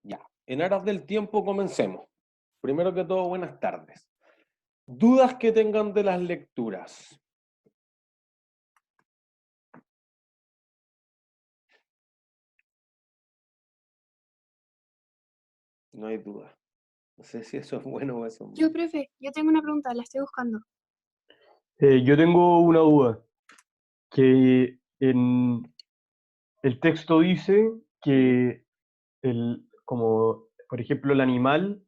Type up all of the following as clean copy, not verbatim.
Ya, en aras del tiempo comencemos. Primero que todo, buenas tardes. ¿Dudas que tengan de las lecturas? No hay duda. No sé si eso es bueno o eso es Yo, malo. profe, yo tengo una pregunta, la estoy buscando. Yo tengo una duda, que en el texto dice que como por ejemplo el animal,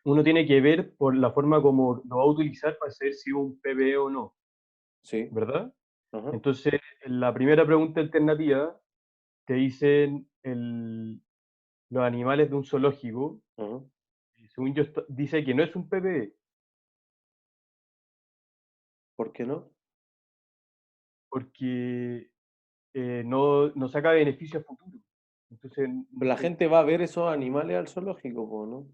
uno tiene que ver por la forma como lo va a utilizar para saber si es un PBE o no, Sí. ¿verdad? Ajá, Entonces, en la primera pregunta alternativa te dicen los animales de un zoológico, ajá. y según yo dice que no es un PBE, ¿Por qué no? porque no saca beneficio a futuro. Entonces, Pero la gente va a ver esos animales al zoológico, po, ¿no?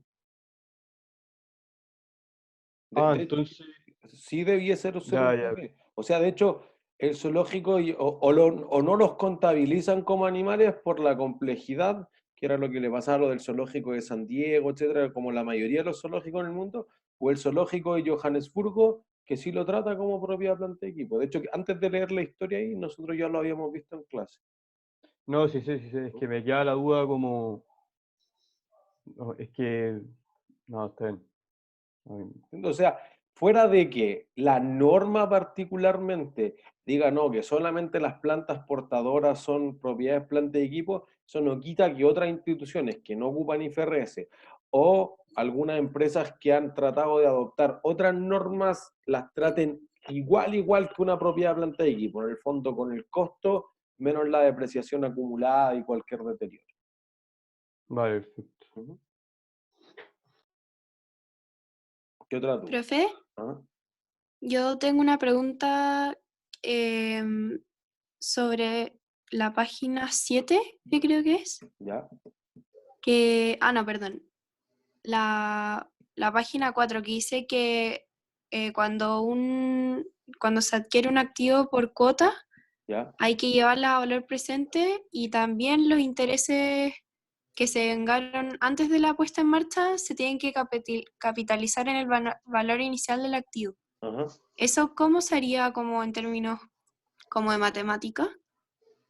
De hecho, entonces, sí debiese ser un ya, ya. PPE. O sea, de hecho, el zoológico o no los contabilizan como animales por la complejidad, que era lo que le pasaba a lo del zoológico de San Diego, etcétera, como la mayoría de los zoológicos en el mundo, o el zoológico de Johannesburgo, que sí lo trata como propia planta de equipo. De hecho, antes de leer la historia ahí, nosotros ya lo habíamos visto en clase. No, sí, sí, sí, sí, es que me queda la duda como, no, es que, no, está bien. Está bien. O sea, fuera de que la norma particularmente diga no, que solamente las plantas portadoras son propiedades planta y equipo, eso no quita que otras instituciones que no ocupan IFRS o algunas empresas que han tratado de adoptar otras normas las traten igual que una propiedad planta y equipo, en el fondo con el costo menos la depreciación acumulada y cualquier deterioro. Vale, perfecto. Ujú. ¿Qué otra duda? Profe, ¿Ah? yo tengo una pregunta em, sobre la página 7, que creo que es. ¿Ya? No, perdón. La página 4 que dice que cuando se adquiere un activo por cuota, ¿Ya? hay que llevarla a valor presente y también los intereses que se vengaron antes de la puesta en marcha se tienen que capitalizar en el valor inicial del activo. Ajá. ¿Eso cómo sería como en términos como de matemática?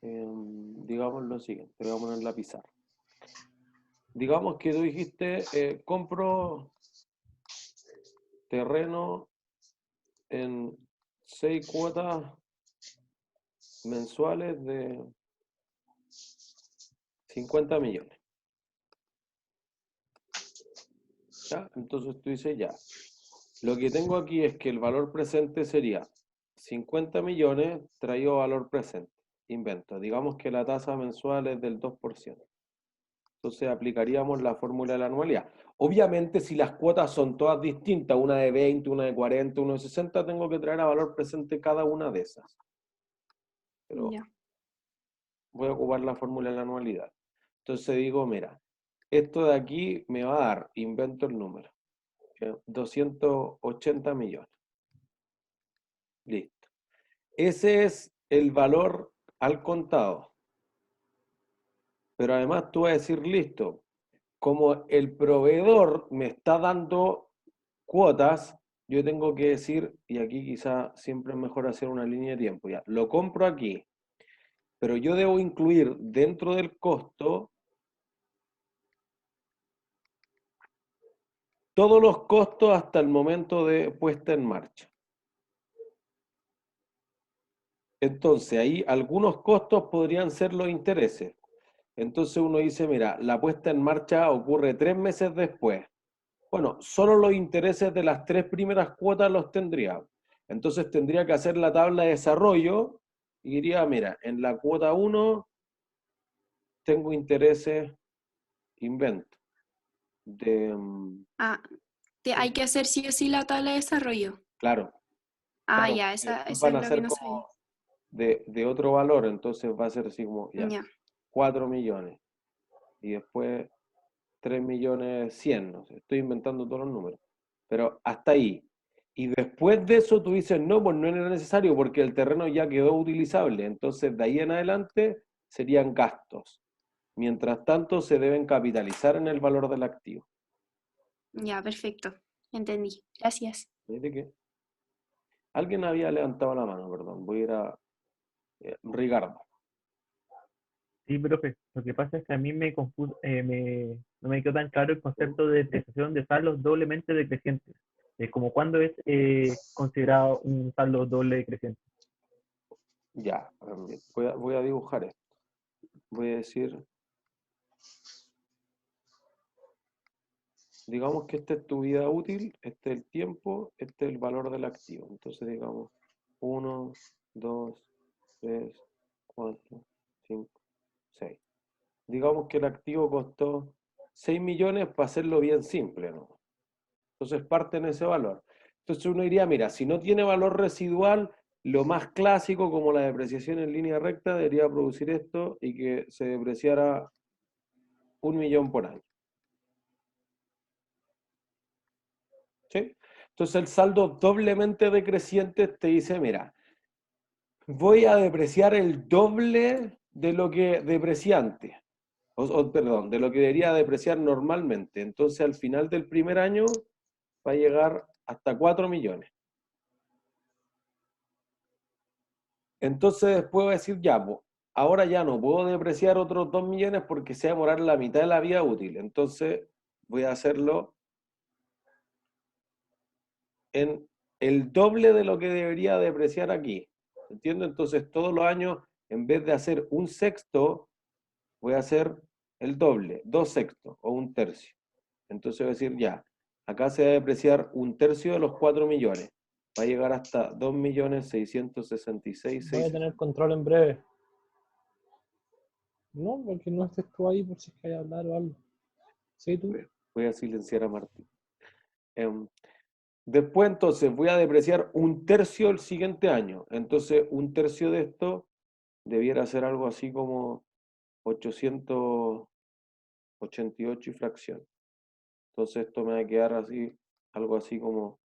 Digamos lo siguiente, voy a poner la pizarra. Digamos que tú dijiste, compro terreno en 6 cuotas mensuales de 50 millones. ¿Ya? Entonces tú dices ya. Lo que tengo aquí es que el valor presente sería 50 millones traído a valor presente. Invento. Digamos que la tasa mensual es del 2%. Entonces aplicaríamos la fórmula de la anualidad. Obviamente, si las cuotas son todas distintas, una de 20, una de 40, una de 60, tengo que traer a valor presente cada una de esas. Pero Ya. voy a ocupar la fórmula de la anualidad. Entonces digo, mira, esto de aquí me va a dar, invento el número, 280 millones. Listo. Ese es el valor al contado. Pero además tú vas a decir, listo, como el proveedor me está dando cuotas, yo tengo que decir, y aquí quizá siempre es mejor hacer una línea de tiempo, ya, lo compro aquí, pero yo debo incluir dentro del costo todos los costos hasta el momento de puesta en marcha. Entonces, ahí algunos costos podrían ser los intereses. Entonces uno dice, mira, la puesta en marcha ocurre 3 meses después. Bueno, solo los intereses de las 3 primeras cuotas los tendría. Entonces tendría que hacer la tabla de desarrollo y diría, mira, en la cuota 1 tengo intereses, invento, de, Ah, hay que hacer sí o sí la tabla de desarrollo. claro, Ah, claro, ya, porque después eso van es a lo que ser no sabía. como de otro valor, entonces va a ser así como, ya, Ya. 4 millones y después 3 millones 100, no sé, estoy inventando todos los números, pero hasta ahí. Y después de eso tú dices, no, pues no era necesario porque el terreno ya quedó utilizable, entonces de ahí en adelante serían gastos. Mientras tanto, se deben capitalizar en el valor del activo. Ya, perfecto. Entendí. Gracias. ¿De qué? Alguien había levantado la mano, perdón. Voy a ir a Ricardo. Sí, profe, lo que pasa es que a mí no me quedó tan claro el concepto de depreciación de saldos doblemente decrecientes. Como cuándo es considerado un saldo doble decreciente. Ya, voy a dibujar esto. Voy a decir, digamos que esta es tu vida útil, este es el tiempo, este es el valor del activo. Entonces digamos 1, 2, 3, 4, 5, 6. Digamos que el activo costó 6 millones para hacerlo bien simple, ¿no? Entonces parte en ese valor. Entonces uno diría, mira, si no tiene valor residual, lo más clásico, como la depreciación en línea recta, debería producir esto y que se depreciara 1 millón por año. ¿Sí? Entonces el saldo doblemente decreciente te dice, mira, voy a depreciar el doble de lo que deprecié antes. Perdón, de lo que debería depreciar normalmente. Entonces al final del primer año va a llegar hasta 4 millones. Entonces después voy a decir, ya, pues, ahora ya no puedo depreciar otros 2 millones porque se va a demorar la mitad de la vida útil. Entonces voy a hacerlo en el doble de lo que debería depreciar aquí. ¿Entiendes? Entonces todos los años, en vez de hacer un sexto, voy a hacer el doble, 2/6 o 1/3. Entonces voy a decir, ya, acá se va a depreciar 1/3 de los 4 millones. Va a llegar hasta 2.666.000. Voy a tener control en breve. No, porque no estés tú ahí por si es que hay que hablar o algo. Sí, tú. Voy a silenciar a Martín. Después entonces voy a depreciar 1/3 el siguiente año. Entonces 1/3 de esto debiera ser algo así como 888 y fracción. Entonces esto me va a quedar así, algo así como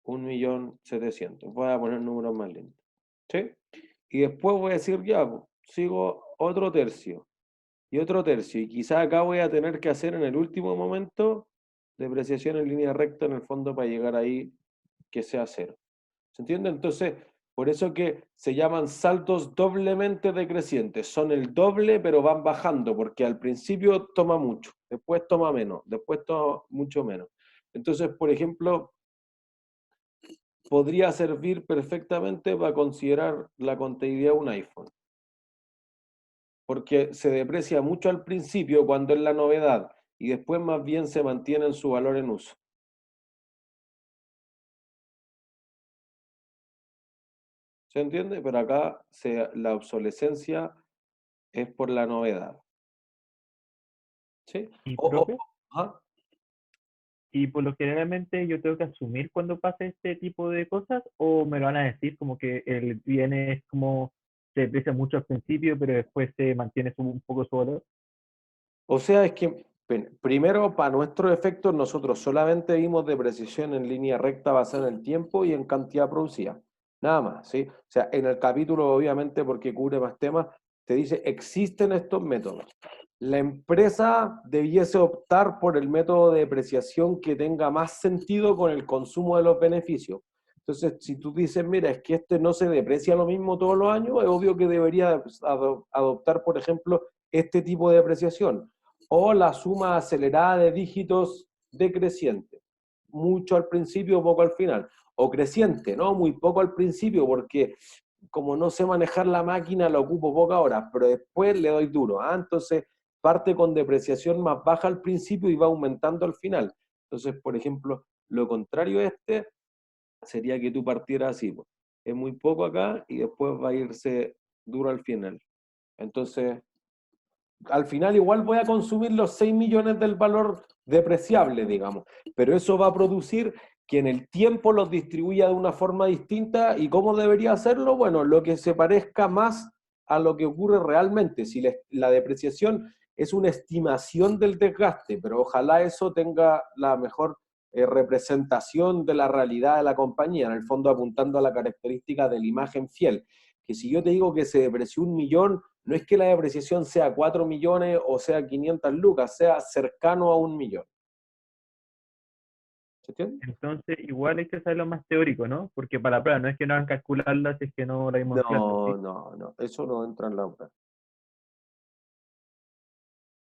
1.700.000. Voy a poner números más lentos. ¿Sí? Y después voy a decir, ya, pues, sigo otro tercio y otro tercio. Y quizás acá voy a tener que hacer en el último momento depreciación en línea recta en el fondo para llegar ahí que sea cero. ¿Se entiende? Entonces, por eso que se llaman saldos doblemente decrecientes. Son el doble, pero van bajando, porque al principio toma mucho, después toma menos, después toma mucho menos. Entonces, por ejemplo, podría servir perfectamente para considerar la contabilidad de un iPhone. Porque se deprecia mucho al principio cuando es la novedad y después más bien se mantiene en su valor en uso. ¿Se entiende? Pero acá la obsolescencia es por la novedad. ¿Sí? Y profe, ¿Ah? y por lo generalmente yo tengo que asumir cuando pasa este tipo de cosas, o me lo van a decir como que el bien es como se deprecia mucho al principio, pero después se mantiene un poco su valor. O sea, es que primero, para nuestros efectos, nosotros solamente vimos depreciación en línea recta basada en el tiempo y en cantidad producida. Nada más, ¿sí? O sea, en el capítulo, obviamente, porque cubre más temas, te dice, existen estos métodos. La empresa debiese optar por el método de depreciación que tenga más sentido con el consumo de los beneficios. Entonces, si tú dices, mira, es que este no se deprecia lo mismo todos los años, es obvio que debería adoptar, por ejemplo, este tipo de depreciación. O la suma acelerada de dígitos decreciente. Mucho al principio, poco al final. O creciente, ¿no? Muy poco al principio, porque como no sé manejar la máquina, la ocupo pocas horas, pero después le doy duro. Entonces, parte con depreciación más baja al principio y va aumentando al final. Entonces, por ejemplo, lo contrario a este sería que tú partieras así. Pues. Es muy poco acá y después va a irse duro al final. Entonces, al final igual voy a consumir los 6 millones del valor depreciable, digamos, pero eso va a producir que en el tiempo los distribuya de una forma distinta. ¿Y cómo debería hacerlo? Bueno, lo que se parezca más a lo que ocurre realmente. Si la depreciación es una estimación del desgaste, pero ojalá eso tenga la mejor representación de la realidad de la compañía, en el fondo apuntando a la característica de la imagen fiel. Que si yo te digo que se depreció 1 millón, no es que la depreciación sea 4 millones o sea 500 lucas, sea cercano a 1 millón. ¿Se entiende? Entonces, igual hay que saberlo más teórico, ¿no? Porque para la prueba no es que no hagan calcularla si es que no la vimos en clase, No, ¿sí? no, eso no entra en la obra.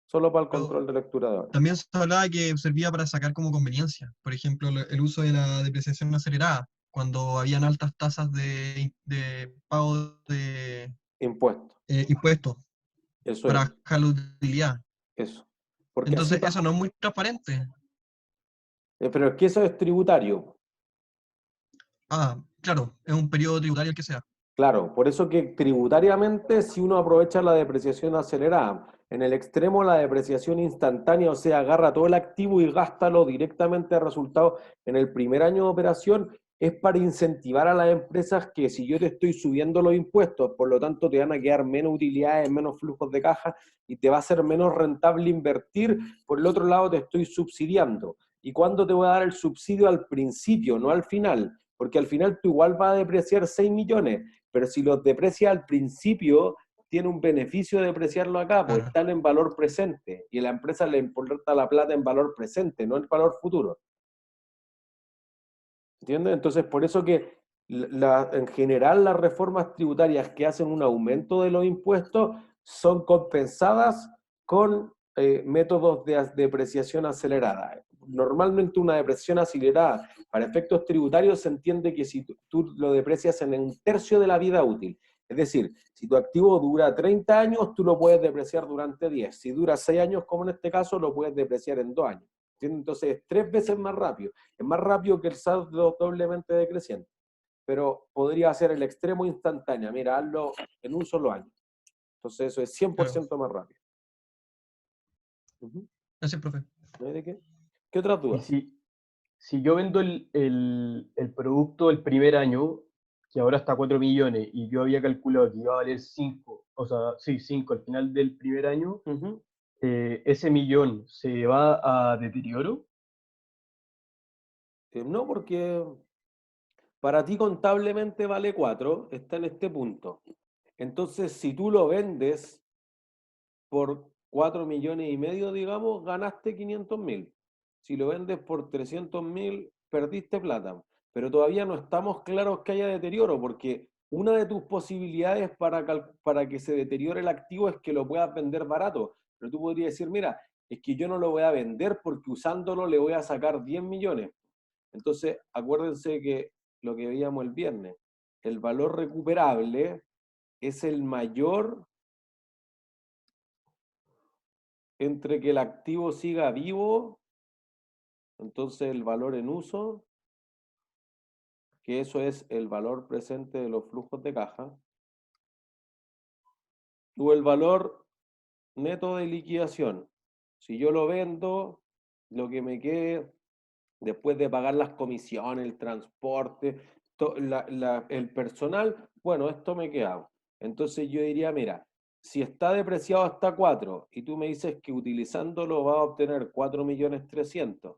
Solo para el Pero control de lectura de obra. también se hablaba que servía para sacar como conveniencia. Por ejemplo, el uso de la depreciación acelerada, cuando habían altas tasas de pago de Impuestos, impuestos eso para es, bajar la utilidad. eso. Porque así Entonces, pasa. eso no es muy transparente. Pero es que eso es tributario. Ah, claro, es un periodo tributario el que sea. Claro, por eso que tributariamente si uno aprovecha la depreciación acelerada, en el extremo la depreciación instantánea, o sea, agarra todo el activo y gástalo directamente a resultado en el primer año de operación, es para incentivar a las empresas que si yo te estoy subiendo los impuestos, por lo tanto te van a quedar menos utilidades, menos flujos de caja y te va a ser menos rentable invertir, por el otro lado te estoy subsidiando. ¿Y cuándo te voy a dar el subsidio? Al principio, no al final, porque al final tú igual vas a depreciar 6 millones, pero si los deprecia al principio, tiene un beneficio de depreciarlo acá, pues Claro, están en valor presente, y a la empresa le importa la plata en valor presente, no en valor futuro. ¿Entiendes? Entonces, por eso que en general las reformas tributarias que hacen un aumento de los impuestos son compensadas con métodos de depreciación acelerada. Normalmente una depreciación acelerada para efectos tributarios se entiende que si tú lo deprecias en 1/3 de la vida útil, es decir, si tu activo dura 30 años, tú lo puedes depreciar durante 10. Si dura 6 años, como en este caso, lo puedes depreciar en 2 años. ¿Entiendes? Entonces es 3 veces más rápido. Es más rápido que el saldo doblemente decreciente. Pero podría ser el extremo instantáneo. Mira, hazlo en un solo año. Entonces eso es claro. 100% más rápido. Gracias, profe. ¿No hay de qué? ¿Qué otras Y dudas? si yo vendo el producto el primer año, que ahora está a 4 millones, y yo había calculado que iba a valer 5, o sea, sí, 5 al final del primer año, ese millón se va a deterioro. No, porque para ti contablemente vale 4, está en este punto. Entonces, si tú lo vendes por 4 millones y medio, digamos, ganaste 500.000. Si lo vendes por 300.000, perdiste plata. Pero todavía no estamos claros que haya deterioro, porque una de tus posibilidades para que se deteriore el activo es que lo puedas vender barato. Pero tú podrías decir, mira, es que yo no lo voy a vender porque usándolo le voy a sacar 10 millones. Entonces, acuérdense que lo que veíamos el viernes, el valor recuperable es el mayor entre que el activo siga vivo, entonces el valor en uso, que eso es el valor presente de los flujos de caja, o el valor neto de liquidación. Si yo lo vendo, lo que me quede después de pagar las comisiones, el transporte, el personal, bueno, esto me queda. Entonces yo diría, mira, si está depreciado hasta 4 y tú me dices que utilizándolo va a obtener 4.300.000,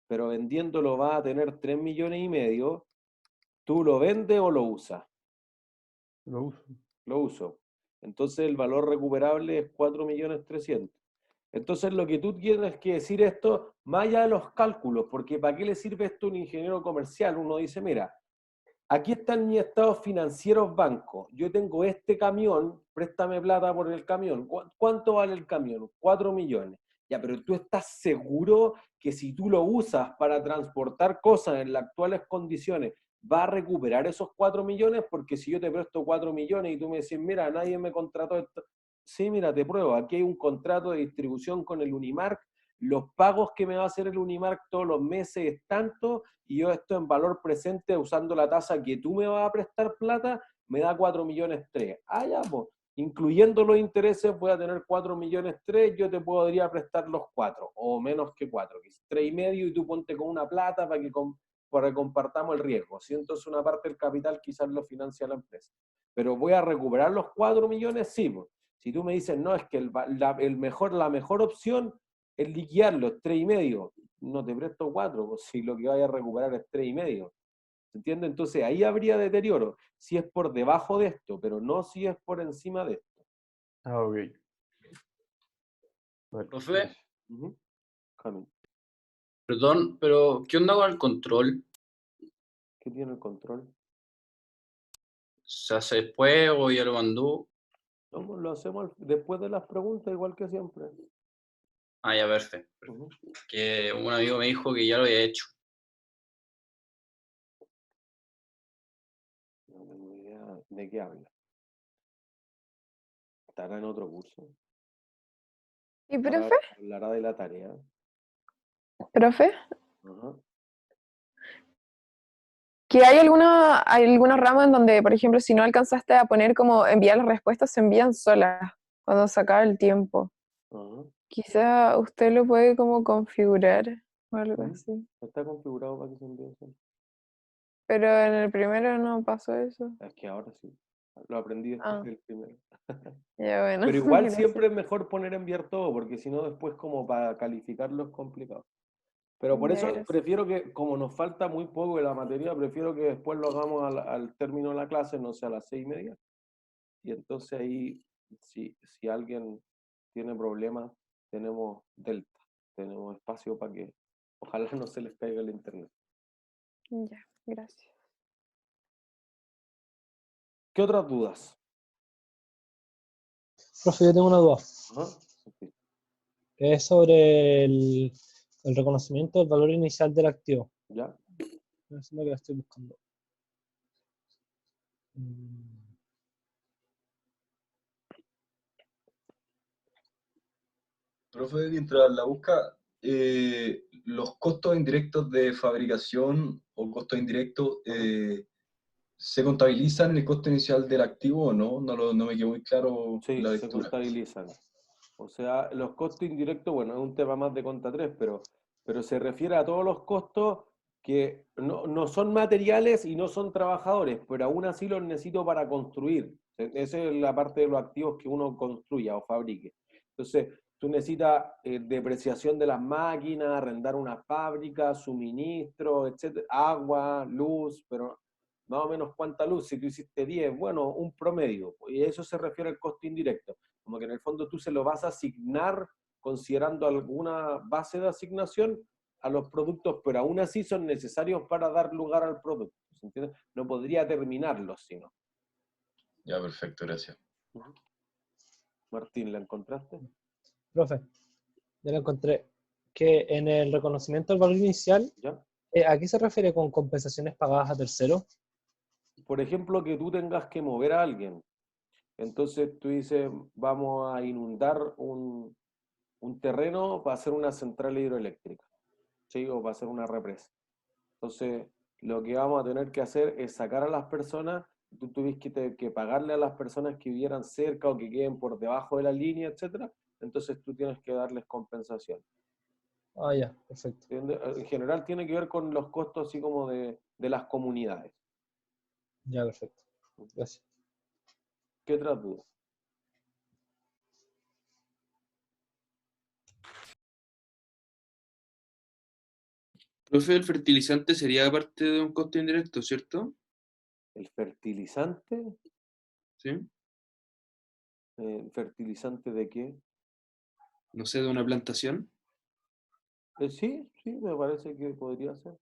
pero vendiéndolo va a tener 3 millones y medio, ¿tú lo vendes o lo usas? Lo uso. Lo uso. Entonces el valor recuperable es 4.300.000. Entonces lo que tú tienes que decir esto, más allá de los cálculos, porque ¿para qué le sirve esto a un ingeniero comercial? Uno dice, mira, aquí están mis estados financieros banco, yo tengo este camión, préstame plata por el camión. ¿Cuánto vale el camión? 4 millones. Ya, pero tú estás seguro que si tú lo usas para transportar cosas en las actuales condiciones, va a recuperar esos 4 millones, porque si yo te presto 4 millones y tú me decís, mira, nadie me contrató esto. Sí, mira, te pruebo, aquí hay un contrato de distribución con el Unimark, los pagos que me va a hacer el Unimark todos los meses es tanto, y yo esto en valor presente, usando la tasa que tú me vas a prestar plata, me da 4 millones 3. Ah, ya, pues, incluyendo los intereses voy a tener 4 millones 3, yo te podría prestar los 4, o menos que 4, que es 3,5, y tú ponte con una plata para que compartamos el riesgo. Si entonces una parte del capital quizás lo financia la empresa. Pero voy a recuperar los 4 millones, sí, pues. Si tú me dices, no, es que la mejor opción es liquidarlo, 3,5. no te presto 4, pues si lo que vaya a recuperar es 3,5. ¿Se entiende? Entonces ahí habría deterioro, si es por debajo de esto, pero no si es por encima de esto. Ah, ok. Vale, Profe, gracias. Ujú. Camilo, perdón, pero ¿qué onda con el control? ¿qué tiene el control? ¿Se hace después o ya lo mandó? No, pues lo hacemos después de las preguntas, igual que siempre. Ah, ya, perfecto. Ujú. Que un amigo me dijo que ya lo había hecho. No tengo idea de qué habla. ¿Estará en otro curso? ¿Y profe? ¿Hablará de la tarea? ¿Profe? Ajá. Que hay algunos ramos en donde, por ejemplo, si no alcanzaste a poner como enviar las respuestas, se envían solas cuando se acaba el tiempo. Ajá. Quizá usted lo puede como configurar o algo Ujú. así. Está configurado para que se envíe solo. Pero en el primero no pasó eso. Es que ahora sí. Lo aprendí después Ah. del primero. Ya bueno. Pero igual gracias. siempre es mejor poner enviar todo, porque si no después como para calificarlo es complicado. Pero por Ya, eso gracias. prefiero que, como nos falta muy poco de la materia, prefiero que después lo hagamos al término de la clase, no sé, a las 6:30. Y entonces ahí, si alguien tiene problemas, tenemos Delta, tenemos espacio para que ojalá no se les caiga el internet. Ya, gracias. ¿Qué otras dudas? Profe, yo tengo una duda, Ajá. Sí. que es sobre el reconocimiento del valor inicial del activo. ¿Ya? Es lo que la estoy buscando. Mm, Profe, mientras la busca, los costos indirectos de fabricación o costos indirectos, ¿se contabilizan en el costo inicial del activo o no? No me quedó muy claro Sí, la se lectura. contabilizan. O sea, los costos indirectos, bueno, es un tema más de conta 3, pero se refiere a todos los costos que no son materiales y no son trabajadores, pero aún así los necesito para construir. Esa es la parte de los activos que uno construya o fabrique. Entonces, tú necesitas depreciación de las máquinas, arrendar una fábrica, suministro, etcétera, agua, luz, pero más o menos cuánta luz. Si tú hiciste 10, bueno, un promedio. Y eso se refiere al costo indirecto. Como que en el fondo tú se lo vas a asignar considerando alguna base de asignación a los productos, pero aún así son necesarios para dar lugar al producto. ¿Se entiende? No podría terminarlos sino. Ya, perfecto, gracias. Martín, ¿la encontraste? profe, ya lo encontré. Que en el reconocimiento del valor inicial, ¿Ya? ¿a qué se refiere con compensaciones pagadas a terceros? Por ejemplo, que tú tengas que mover a alguien. Entonces tú dices, vamos a inundar un terreno para hacer una central hidroeléctrica, ¿sí? O para hacer una represa. Entonces, lo que vamos a tener que hacer es sacar a las personas, tú tuviste que pagarle a las personas que vivieran cerca o que queden por debajo de la línea, etcétera. Entonces tú tienes que darles compensación. Ah, ya, perfecto. ¿Entiendes? En general tiene que ver con los costos así como de las comunidades. Ya, perfecto. Gracias. ¿Qué otras dudas? Profe, el fertilizante sería parte de un costo indirecto, ¿cierto? ¿El fertilizante? ¿Sí? ¿Fertilizante de qué? No sé, de una plantación. Sí, me parece que podría ser.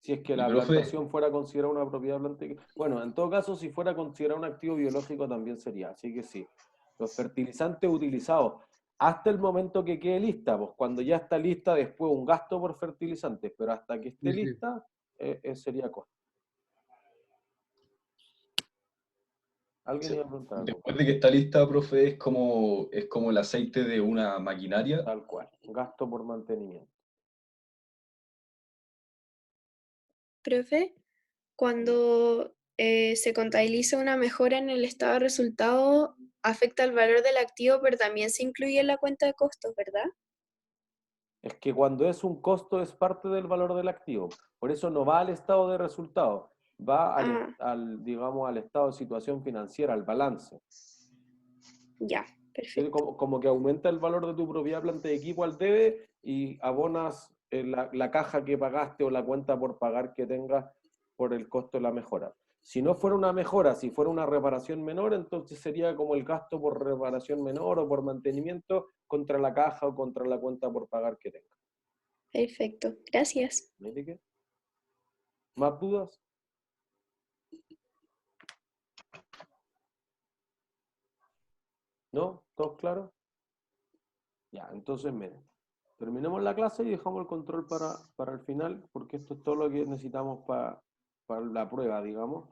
Si es que Y la profe, plantación fuera considerada una propiedad plantera. Bueno, en todo caso, si fuera considerado un activo biológico también sería, así que sí. Los fertilizantes utilizados hasta el momento que quede lista, pues cuando ya está lista, después un gasto por fertilizantes, pero hasta que esté Sí, sí. lista, sería costo. ¿Alguien iba a preguntar algo? después de que está lista, profe, es como el aceite de una maquinaria. Tal cual, gasto por mantenimiento. Profe, cuando se contabiliza una mejora en el estado de resultado, afecta el valor del activo, pero también se incluye en la cuenta de costos, ¿verdad? Es que cuando es un costo es parte del valor del activo. Por eso no va al estado de resultado, va Ah, digamos, al estado de situación financiera, al balance. ya. Perfecto. Como que aumenta el valor de tu propiedad planta de equipo al debe y abonas la caja que pagaste o la cuenta por pagar que tengas por el costo de la mejora. Si no fuera una mejora, si fuera una reparación menor, entonces sería como el gasto por reparación menor o por mantenimiento contra la caja o contra la cuenta por pagar que tengas. Perfecto. Gracias. ¿Mire qué? ¿Más dudas? ¿No? ¿Todos claros? Ya, entonces miren, terminemos la clase y dejamos el control para el final, porque esto es todo lo que necesitamos para la prueba, digamos.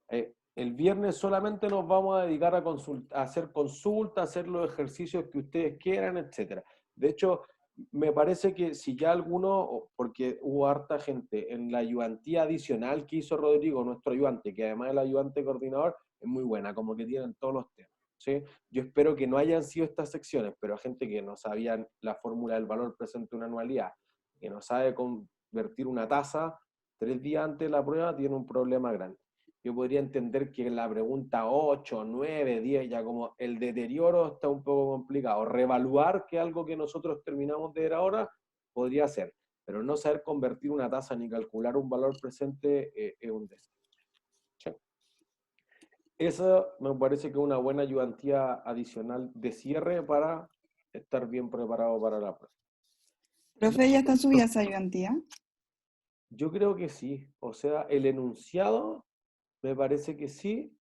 El viernes solamente nos vamos a dedicar a hacer consultas, a hacer los ejercicios que ustedes quieran, etc. De hecho, me parece que si ya alguno, porque hubo harta gente en la ayudantía adicional que hizo Rodrigo, nuestro ayudante, que además el ayudante coordinador es muy buena, como que tienen todos los temas. ¿Sí? Yo espero que no hayan sido estas secciones, pero a gente que no sabía la fórmula del valor presente de una anualidad, que no sabe convertir una tasa 3 días antes de la prueba, tiene un problema grande. Yo podría entender que en la pregunta 8, 9, 10, ya como el deterioro está un poco complicado. Revaluar, que es algo que nosotros terminamos de ver ahora, podría ser, pero no saber convertir una tasa ni calcular un valor presente es un desastre. ¿Sí? Esa me parece que es una buena ayudantía adicional de cierre para estar bien preparado para la prueba. Profe, ¿ya están subidas a ayudantía? Yo creo que sí. O sea, el enunciado me parece que sí.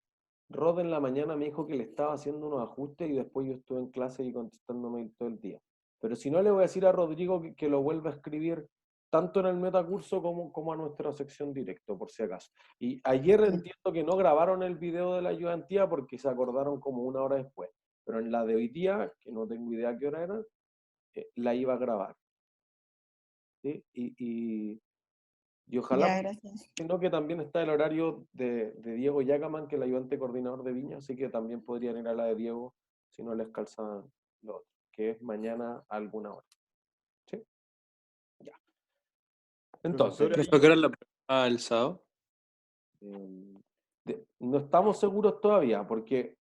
Rod en la mañana me dijo que le estaba haciendo unos ajustes y después yo estuve en clase y contestándome todo el día. Pero si no, le voy a decir a Rodrigo que lo vuelva a escribir tanto en el metacurso como a nuestra sección directo, por si acaso. Y ayer entiendo que no grabaron el video de la ayudantía porque se acordaron como 1 hora después. Pero en la de hoy día, que no tengo idea qué hora era, la iba a grabar. ¿Sí? Y ojalá, Ya, gracias. sino que también está el horario de Diego Yacaman, que es el ayudante coordinador de Viña, así que también podrían ir a la de Diego si no les calza lo otro, que es mañana a alguna hora. ¿Sí? Ya. Entonces, ¿Profe, ¿a qué hora es la prueba el sábado? no estamos seguros todavía, porque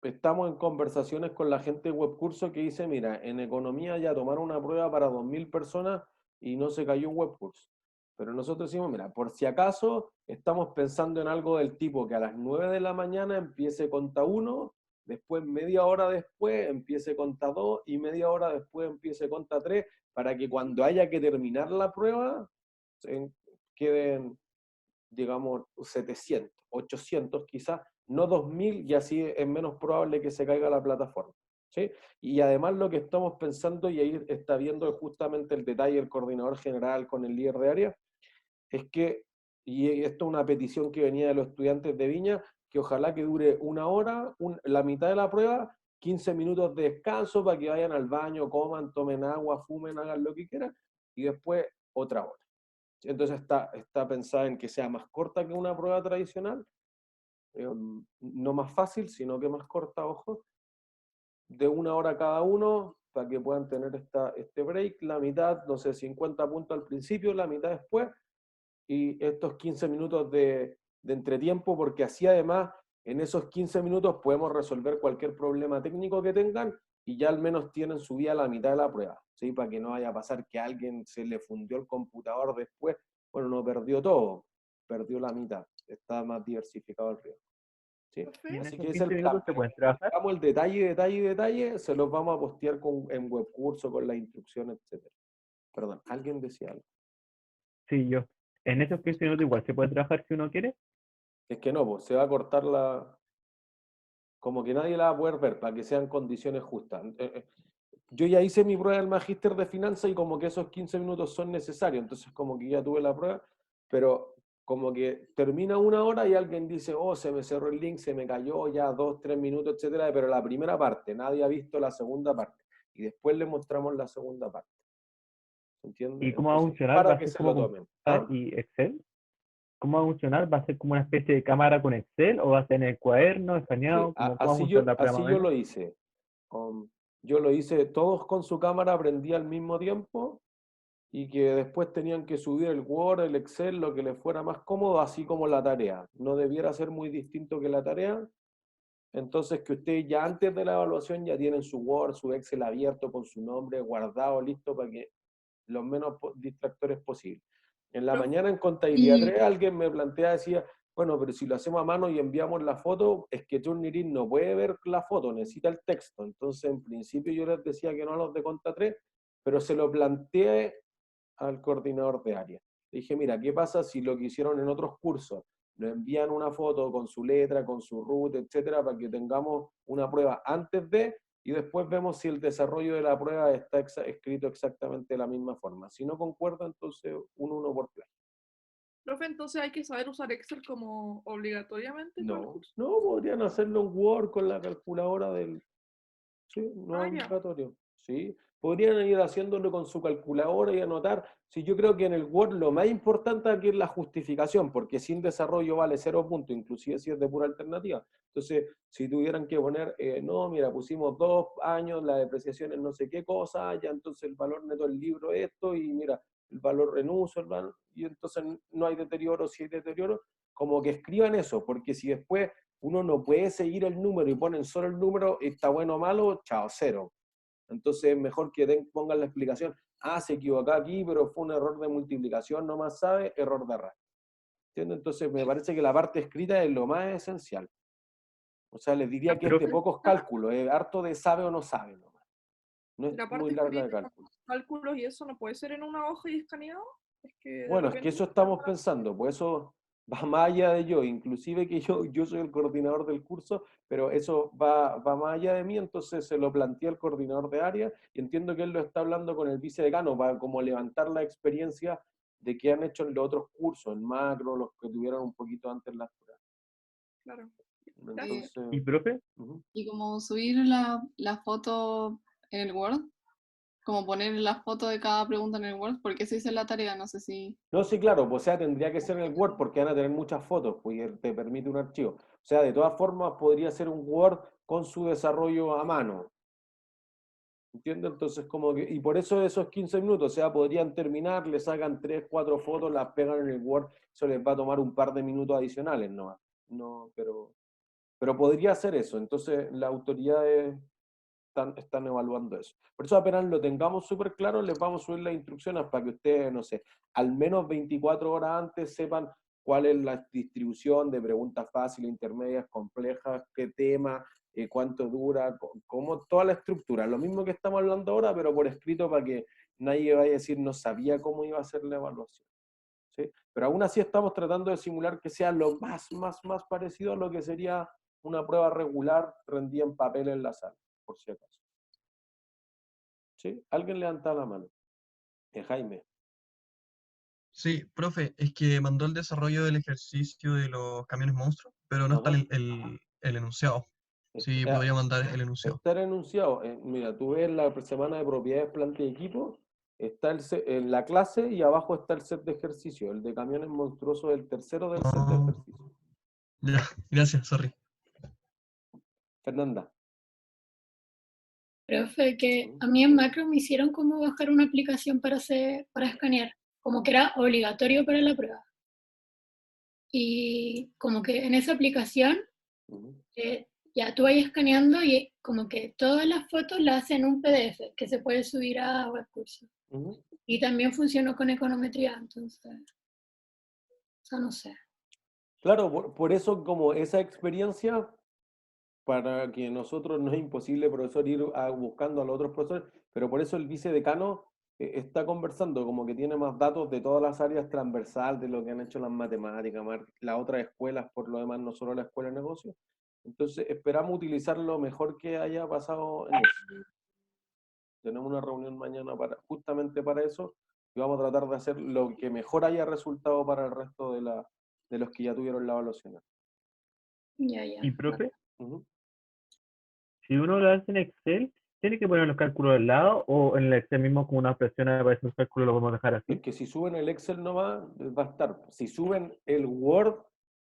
estamos en conversaciones con la gente de Webcurso que dice, mira, en economía ya tomaron una prueba para 2000 personas y no se cayó un Webcurso. Pero nosotros decimos, mira, por si acaso estamos pensando en algo del tipo que a las 9 de la mañana empiece conta 1, después media hora después empiece conta 2 y media hora después empiece conta 3, para que cuando haya que terminar la prueba queden, digamos, 700, 800 quizás, no 2000, y así es menos probable que se caiga la plataforma. ¿Sí? Y además lo que estamos pensando, y ahí está viendo justamente el detalle el coordinador general con el líder de área, es que, y esto es una petición que venía de los estudiantes de Viña, que ojalá que dure 1 hora, la mitad de la prueba, 15 minutos de descanso para que vayan al baño, coman, tomen agua, fumen, hagan lo que quieran, y después otra hora. Entonces está pensada en que sea más corta que una prueba tradicional, no más fácil, sino que más corta, ojo, de 1 hora cada uno, para que puedan tener este break, la mitad, no sé, 50 puntos al principio, la mitad después, y estos 15 minutos de entretiempo, porque así además en esos 15 minutos podemos resolver cualquier problema técnico que tengan y ya al menos tienen subida la mitad de la prueba, ¿sí? Para que no vaya a pasar que a alguien se le fundió el computador después, bueno, no perdió todo, perdió la mitad, está más diversificado el riesgo. ¿Sí? ¿Y en Así esos que ese es 15 el plan. minutos se pueden trabajar? Buscamos el detalle, se los vamos a postear en webcurso con las instrucciones, etc. Perdón, ¿alguien decía algo? Sí, yo. En esos 15 minutos igual se puede trabajar si uno quiere. Es que no, pues se va a cortar como que nadie la va a poder ver, para que sean condiciones justas. Yo ya hice mi prueba del magíster de finanzas y como que esos 15 minutos son necesarios, entonces como que ya tuve la prueba, pero como que termina 1 hora y alguien dice, oh, se me cerró el link, se me cayó ya 2, 3 minutos, etcétera, pero la primera parte, nadie ha visto la segunda parte, y después le mostramos la segunda parte. ¿Entiendes? ¿Y cómo va a Entonces, funcionar? ¿Va para a que ser se lo como tomen. computadora y Excel? ¿Cómo va a funcionar? ¿Va a ser como una especie de cámara con Excel o va a tener cuaderno, Sí, escaneado? ¿Cómo va a funcionar la prueba más o así yo menos? lo hice. Yo lo hice todos con su cámara prendida al mismo tiempo y que después tenían que subir el Word, el Excel, lo que les fuera más cómodo, así como la tarea. No debiera ser muy distinto que la tarea. Entonces, que ustedes ya antes de la evaluación ya tienen su Word, su Excel abierto con su nombre guardado, listo para que los menos distractores posibles. En la mañana en contabilidad 3 alguien me plantea, decía, bueno, pero si lo hacemos a mano y enviamos la foto, es que Turnitin no puede ver la foto, necesita el texto. Entonces, en principio yo les decía que no a los de Conta 3, pero se lo planteé al coordinador de área. Le dije, mira, ¿qué pasa si lo que hicieron en otros cursos? Nos envían una foto con su letra, con su root, etcétera, para que tengamos una prueba antes de, y después vemos si el desarrollo de la prueba está escrito exactamente de la misma forma. Si no concuerda, entonces un 1 por plagio. Profe, entonces hay que saber usar Excel como obligatoriamente para el No, curso. no, podrían hacerlo en Word con la calculadora del... Sí, no es Ah, ya. obligatorio. Sí, podrían ir haciéndolo con su calculadora y anotar. Sí, yo creo que en el Word lo más importante aquí es la justificación, porque sin desarrollo vale 0 puntos, inclusive si es de pura alternativa. Entonces, si tuvieran que poner, no, mira, pusimos 2 años, la depreciación es no sé qué cosa, ya entonces el valor neto del libro es esto, y mira, el valor en uso, el valor, y entonces no hay deterioro, si hay deterioro, como que escriban eso, porque si después uno no puede seguir el número y ponen solo el número, está bueno o malo, chao, 0. Entonces es mejor que pongan la explicación, se equivocó aquí, pero fue un error de multiplicación, no más sabe, error de arrastre. ¿Entiendes? Entonces me parece que la parte escrita es lo más esencial. O sea, les diría que es de pocos cálculos, es harto de sabe o no sabe nomás. No es La muy parte larga de escrita, cálculo. cálculos y eso no puede ser en una hoja y escaneado. Es que de Bueno, es que repente... eso estamos pensando, pues eso va más allá de yo, inclusive que yo soy el coordinador del curso, pero eso va más allá de mí, entonces se lo planteé al coordinador de área y entiendo que él lo está hablando con el vicedecano para como levantar la experiencia de qué han hecho en los otros cursos, en macro, los que tuvieron un poquito antes las pruebas. Claro. Entonces, ¿Y profe? Y como subir la foto en el Word, como poner la foto de cada pregunta en el Word, porque eso hice la tarea, no sé si... No, sí, claro, pues, o sea, tendría que ser en el Word porque van a tener muchas fotos, pues y te permite un archivo. O sea, de todas formas, podría ser un Word con su desarrollo a mano. ¿Entiendes? Entonces, como que, y por eso esos 15 minutos, o sea, podrían terminar, le sacan 3, 4 fotos, las pegan en el Word, eso les va a tomar un par de minutos adicionales, ¿no? No, pero podría hacer eso. Entonces, las autoridades están evaluando eso. Por eso apenas lo tengamos súper claro, les vamos a subir las instrucciones para que ustedes, no sé, al menos 24 horas antes sepan cuál es la distribución de preguntas fáciles, intermedias, complejas, qué tema, cuánto dura, cómo toda la estructura. Lo mismo que estamos hablando ahora, pero por escrito para que nadie vaya a decir no sabía cómo iba a ser la evaluación. ¿Sí? Pero aún así estamos tratando de simular que sea lo más parecido a lo que sería una prueba regular rendida en papel en la sala, por si acaso. ¿Sí? ¿Alguien levanta la mano? Jaime. Sí, profe, es que mandó el desarrollo del ejercicio de los camiones monstruos, pero no está Ajá. el enunciado. Sí, podría mandar el enunciado. Está el enunciado. Mira, tú ves la semana de propiedades, planta y equipo, está en la clase y abajo está el set de ejercicio. El de camiones monstruosos es el tercero del set de ejercicio. Ya, gracias, sorry. Fernanda. Profe, que a mí en macro me hicieron como bajar una aplicación para escanear, como que era obligatorio para la prueba. Y como que en esa aplicación ya tú vas escaneando y como que todas las fotos las hacen un PDF que se puede subir a Webcurso. Y también funcionó con econometría, entonces, eso no sé. Claro, por eso como esa experiencia, para que nosotros no es imposible, profesor, ir buscando a los otros profesores, pero por eso el vicedecano está conversando, como que tiene más datos de todas las áreas transversal, de lo que han hecho las matemáticas, las otras escuelas, por lo demás, no solo la escuela de negocios. Entonces, esperamos utilizar lo mejor que haya pasado en eso. Tenemos una reunión mañana justamente para eso, y vamos a tratar de hacer lo que mejor haya resultado para el resto de los que ya tuvieron la evaluación. Ya, ya. ¿Y profe? Uh-huh. Si uno lo hace en Excel, ¿tiene que poner los cálculos al lado o en el Excel mismo con una presión aparece los cálculos lo podemos dejar así? Es que si suben el Excel no va a estar. Si suben el Word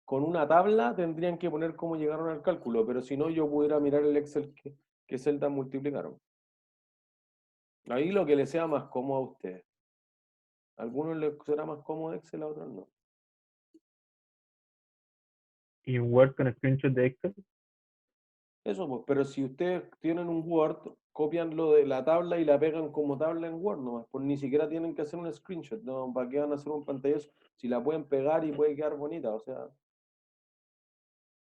con una tabla, tendrían que poner cómo llegaron al cálculo, pero si no, yo pudiera mirar el Excel que celdas multiplicaron. Ahí lo que les sea más cómodo a ustedes. A algunos les será más cómodo Excel, a otros no. ¿Y un Word con screenshot de Excel? Eso, pues, pero si ustedes tienen un Word, copian lo de la tabla y la pegan como tabla en Word nomás, pues ni siquiera tienen que hacer un screenshot, ¿no? ¿Para qué van a hacer un pantallazo? Si la pueden pegar y puede quedar bonita, o sea,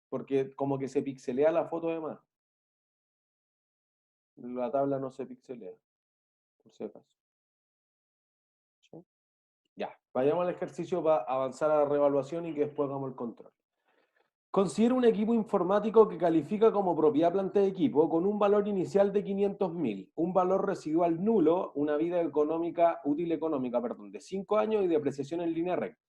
porque como que se pixelea la foto de más. La tabla no se pixelea, por si acaso. ¿Sí? Ya, vayamos al ejercicio para avanzar a la reevaluación y que después hagamos el control. Considera un equipo informático que califica como propiedad planta de equipo con un valor inicial de 500.000, un valor residual nulo, una vida útil económica, de 5 años y depreciación en línea recta.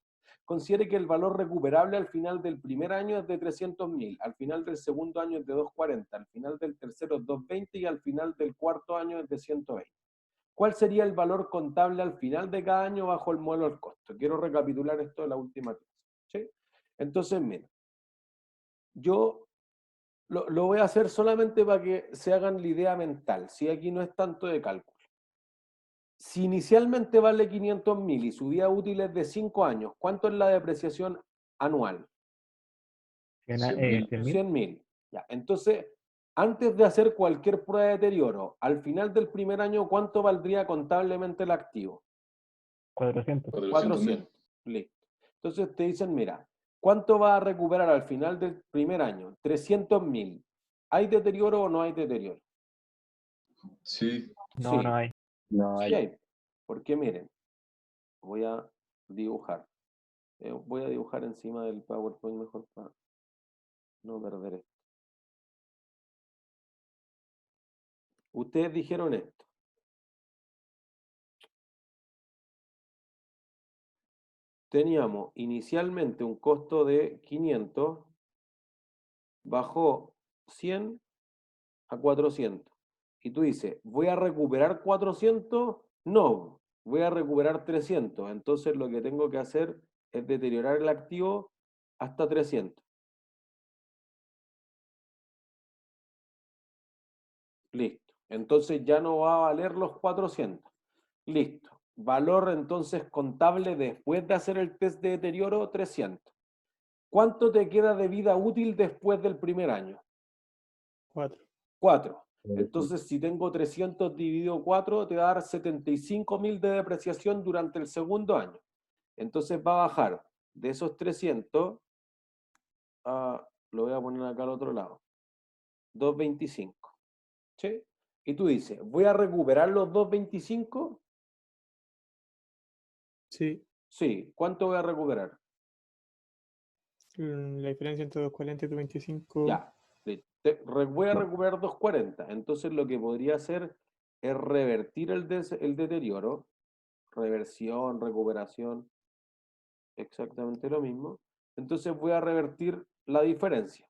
Considere que el valor recuperable al final del primer año es de 300.000, al final del segundo año es de 240, al final del tercero es 220 y al final del cuarto año es de 120. ¿Cuál sería el valor contable al final de cada año bajo el modelo del costo? Quiero recapitular esto de la última clase. ¿Sí? Entonces, mira, yo lo voy a hacer solamente para que se hagan la idea mental, si aquí no es tanto de cálculo. Si inicialmente vale 500.000 y su vida útil es de 5 años, ¿cuánto es la depreciación anual? 100.000. 100.000. Ya, entonces, antes de hacer cualquier prueba de deterioro, al final del primer año, ¿cuánto valdría contablemente el activo? 400. 400. Listo. Entonces te dicen, mira, ¿cuánto va a recuperar al final del primer año? 300.000. ¿Hay deterioro o no hay deterioro? Sí. No, no hay. No Sí hay. Porque miren, voy a dibujar. Voy a dibujar encima del PowerPoint mejor para no perder esto. Ustedes dijeron esto. Teníamos inicialmente un costo de 500, bajó 100 a 400. Y tú dices, ¿voy a recuperar 400? No, voy a recuperar 300. Entonces lo que tengo que hacer es deteriorar el activo hasta 300. Listo. Entonces ya no va a valer los 400. Listo. Valor entonces contable después de hacer el test de deterioro, 300. ¿Cuánto te queda de vida útil después del primer año? 4. 4. Entonces, si tengo 300 dividido 4, te va a dar 75.000 de depreciación durante el segundo año. Entonces va a bajar de esos 300 a, lo voy a poner acá al otro lado, 225. ¿Sí? Y tú dices, ¿voy a recuperar los 225? Sí. Sí. ¿Cuánto voy a recuperar? La diferencia entre 240 y 225. Ya. Voy a recuperar 240. Entonces lo que podría hacer es revertir el deterioro. Reversión, recuperación, exactamente lo mismo. Entonces voy a revertir la diferencia.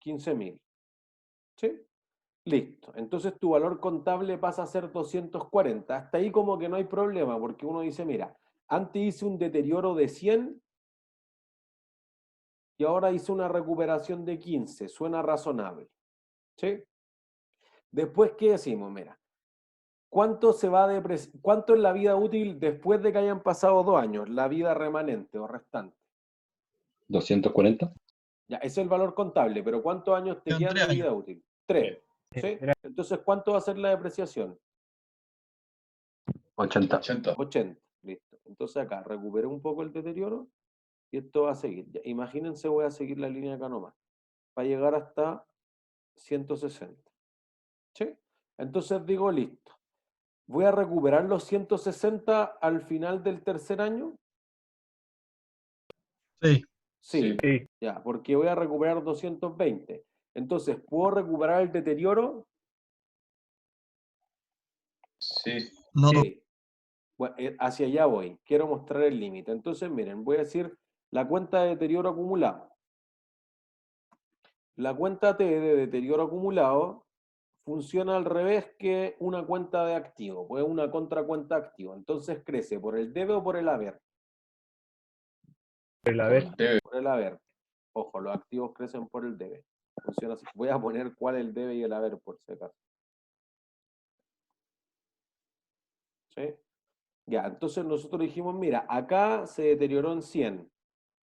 15.000. ¿Sí? Listo. Entonces tu valor contable pasa a ser 240. Hasta ahí como que no hay problema, porque uno dice, mira, antes hice un deterioro de 100 y ahora hice una recuperación de 15. Suena razonable. ¿Sí? Después, ¿qué decimos? Mira, ¿cuánto es la vida útil después de que hayan pasado 2 años? La vida remanente o restante. 240. Ya, ese es el valor contable, pero ¿cuántos años te quedan de vida útil? 3. ¿Sí? Entonces, ¿cuánto va a ser la depreciación? 80. 80. Listo. Entonces acá recuperé un poco el deterioro y esto va a seguir. Ya, imagínense, voy a seguir la línea acá nomás. Va a llegar hasta 160. ¿Sí? Entonces digo, listo. ¿Voy a recuperar los 160 al final del tercer año? Sí. Sí. Ya, porque voy a recuperar 220. Entonces, ¿puedo recuperar el deterioro? Sí. No. Sí. Bueno, hacia allá voy. Quiero mostrar el límite. Entonces, miren, voy a decir la cuenta de deterioro acumulado. La cuenta T de deterioro acumulado funciona al revés que una cuenta de activo, pues una contracuenta activo. Entonces crece por el debe o por el haber. Por el haber. Por el haber. Ojo, los activos crecen por el debe. Funciona así. Voy a poner cuál es el debe y el haber por si acaso. ¿Sí? Ya, entonces nosotros dijimos, mira, acá se deterioró en 100.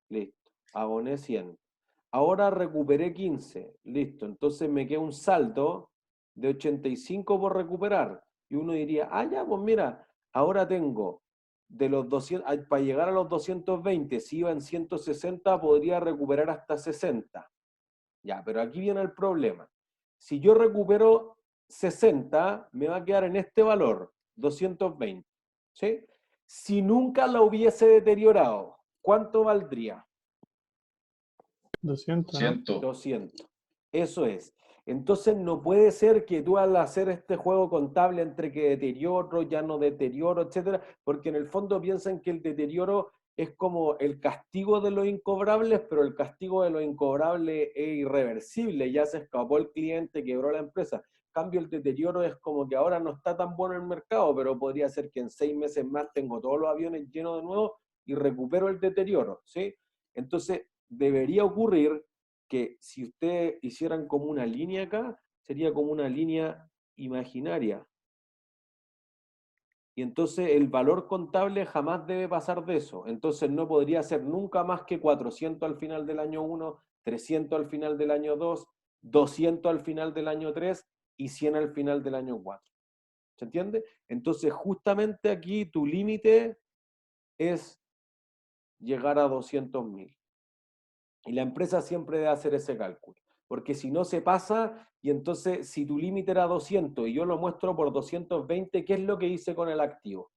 Listo, aboné 100. ahora recuperé 15, listo, entonces me queda un saldo de 85 por recuperar. Y uno diría, ah, ya, pues mira, ahora tengo de los 200, para llegar a los 220, si iba en 160, podría recuperar hasta 60. Ya, pero aquí viene el problema. Si yo recupero 60, me va a quedar en este valor, 220. ¿Sí? Si nunca la hubiese deteriorado, ¿cuánto valdría? 200, ¿no? 200. Eso es. Entonces no puede ser que tú al hacer este juego contable entre que deterioro, ya no deterioro, etcétera, porque en el fondo piensan que el deterioro es como el castigo de los incobrables, pero el castigo de los incobrables es irreversible, ya se escapó el cliente, quebró la empresa. En cambio, el deterioro es como que ahora no está tan bueno el mercado, pero podría ser que en 6 meses más tengo todos los aviones llenos de nuevo y recupero el deterioro, ¿sí? Entonces, debería ocurrir que si ustedes hicieran como una línea acá, sería como una línea imaginaria. Y entonces el valor contable jamás debe pasar de eso. Entonces no podría ser nunca más que 400 al final del año 1, 300 al final del año 2, 200 al final del año 3 y 100 al final del año 4. ¿Se entiende? Entonces justamente aquí tu límite es llegar a 200.000. Y la empresa siempre debe hacer ese cálculo. Porque si no se pasa, y entonces si tu límite era 200 y yo lo muestro por 220, ¿qué es lo que hice con el activo?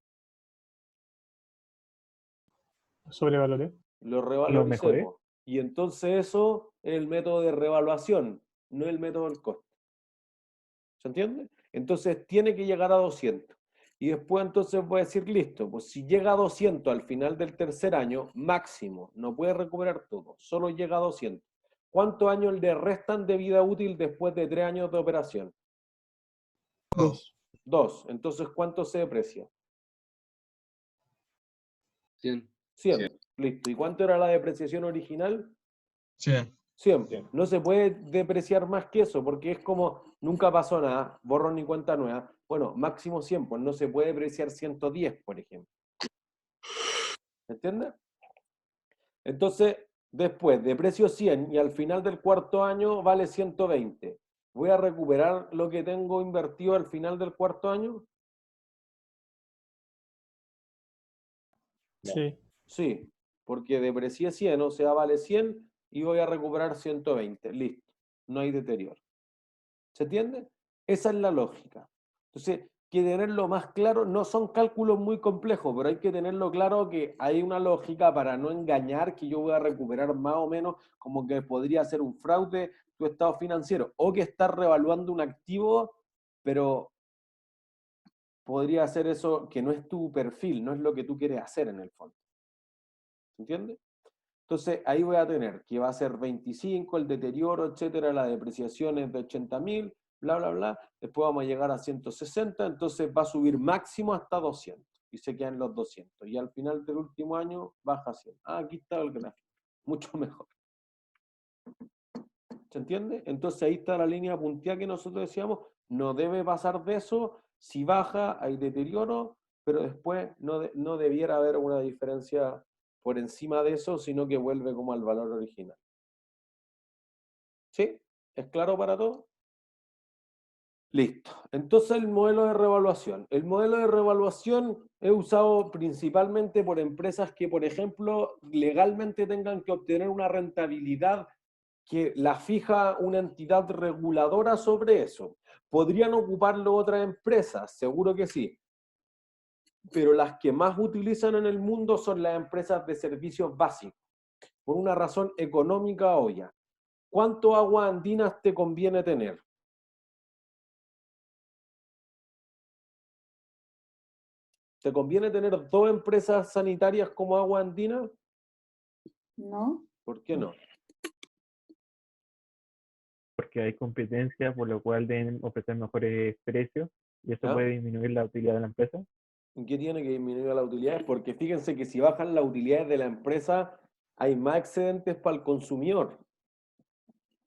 Sobrevaloré. Lo ¿Lo revaloricé. mejoré? Po. Y entonces eso es el método de revaluación, no el método del coste. ¿Se entiende? Entonces tiene que llegar a 200. Y después entonces voy a decir, listo, pues si llega a 200 al final del tercer año, máximo, no puede recuperar todo, solo llega a 200. ¿Cuántos años le restan de vida útil después de 3 años de operación? 2. 2. Entonces, ¿cuánto se deprecia? 100. 100. Listo. ¿Y cuánto era la depreciación original? 100. 100. No se puede depreciar más que eso, porque es como, nunca pasó nada, borrón ni cuenta nueva. Bueno, máximo 100, pues no se puede depreciar 110, por ejemplo. ¿Entiendes? Entonces, después, deprecio 100 y al final del cuarto año vale 120. ¿Voy a recuperar lo que tengo invertido al final del cuarto año? Sí. Sí, porque deprecié 100, o sea, vale 100 y voy a recuperar 120. Listo, no hay deterioro. ¿Se entiende? Esa es la lógica. Entonces, que tenerlo más claro, no son cálculos muy complejos, pero hay que tenerlo claro que hay una lógica para no engañar que yo voy a recuperar más o menos como que podría ser un fraude tu estado financiero, o que estás revaluando un activo, pero podría ser eso que no es tu perfil, no es lo que tú quieres hacer en el fondo. ¿Se entiende? Entonces ahí voy a tener que va a ser 25, el deterioro, etcétera, la depreciación es de 80.000, bla, bla, bla. Después vamos a llegar a 160, entonces va a subir máximo hasta 200 y se quedan los 200. Y al final del último año baja a 100. Ah, aquí está el gráfico. Mucho mejor. ¿Se entiende? Entonces ahí está la línea punteada que nosotros decíamos. No debe pasar de eso. Si baja, hay deterioro, pero después no debiera haber una diferencia por encima de eso, sino que vuelve como al valor original. ¿Sí? ¿Es claro para todos? Listo. Entonces el modelo de revaluación. El modelo de revaluación es usado principalmente por empresas que, por ejemplo, legalmente tengan que obtener una rentabilidad que la fija una entidad reguladora sobre eso. ¿Podrían ocuparlo otras empresas? Seguro que sí. Pero las que más utilizan en el mundo son las empresas de servicios básicos, por una razón económica obvia. ¿Cuánto aguas andinas te conviene tener? ¿Te conviene tener 2 empresas sanitarias como Agua Andina? ¿No? ¿Por qué no? Porque hay competencia, por lo cual deben ofrecer mejores precios y eso ¿Ya? puede disminuir la utilidad de la empresa. ¿En qué tiene que disminuir las utilidades? Porque fíjense que si bajan las utilidades de la empresa, hay más excedentes para el consumidor.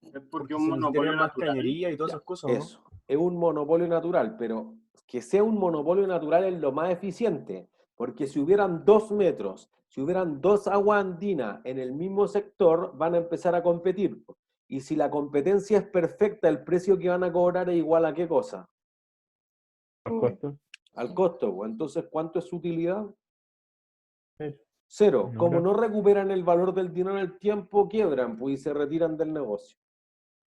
Es porque un monopolio más cañería y todas esas cosas, ¿no? Eso, es un monopolio natural, pero que sea un monopolio natural es lo más eficiente, porque si hubieran 2 metros Si hubieran dos aguas andinas en el mismo sector, van a empezar a competir. Y si la competencia es perfecta, el precio que van a cobrar es igual a qué cosa? ¿Al costo? Al costo. Pues. Entonces, ¿cuánto es su utilidad? Cero. Cero. No, Como no. no recuperan el valor del dinero en el tiempo, quiebran pues, y se retiran del negocio.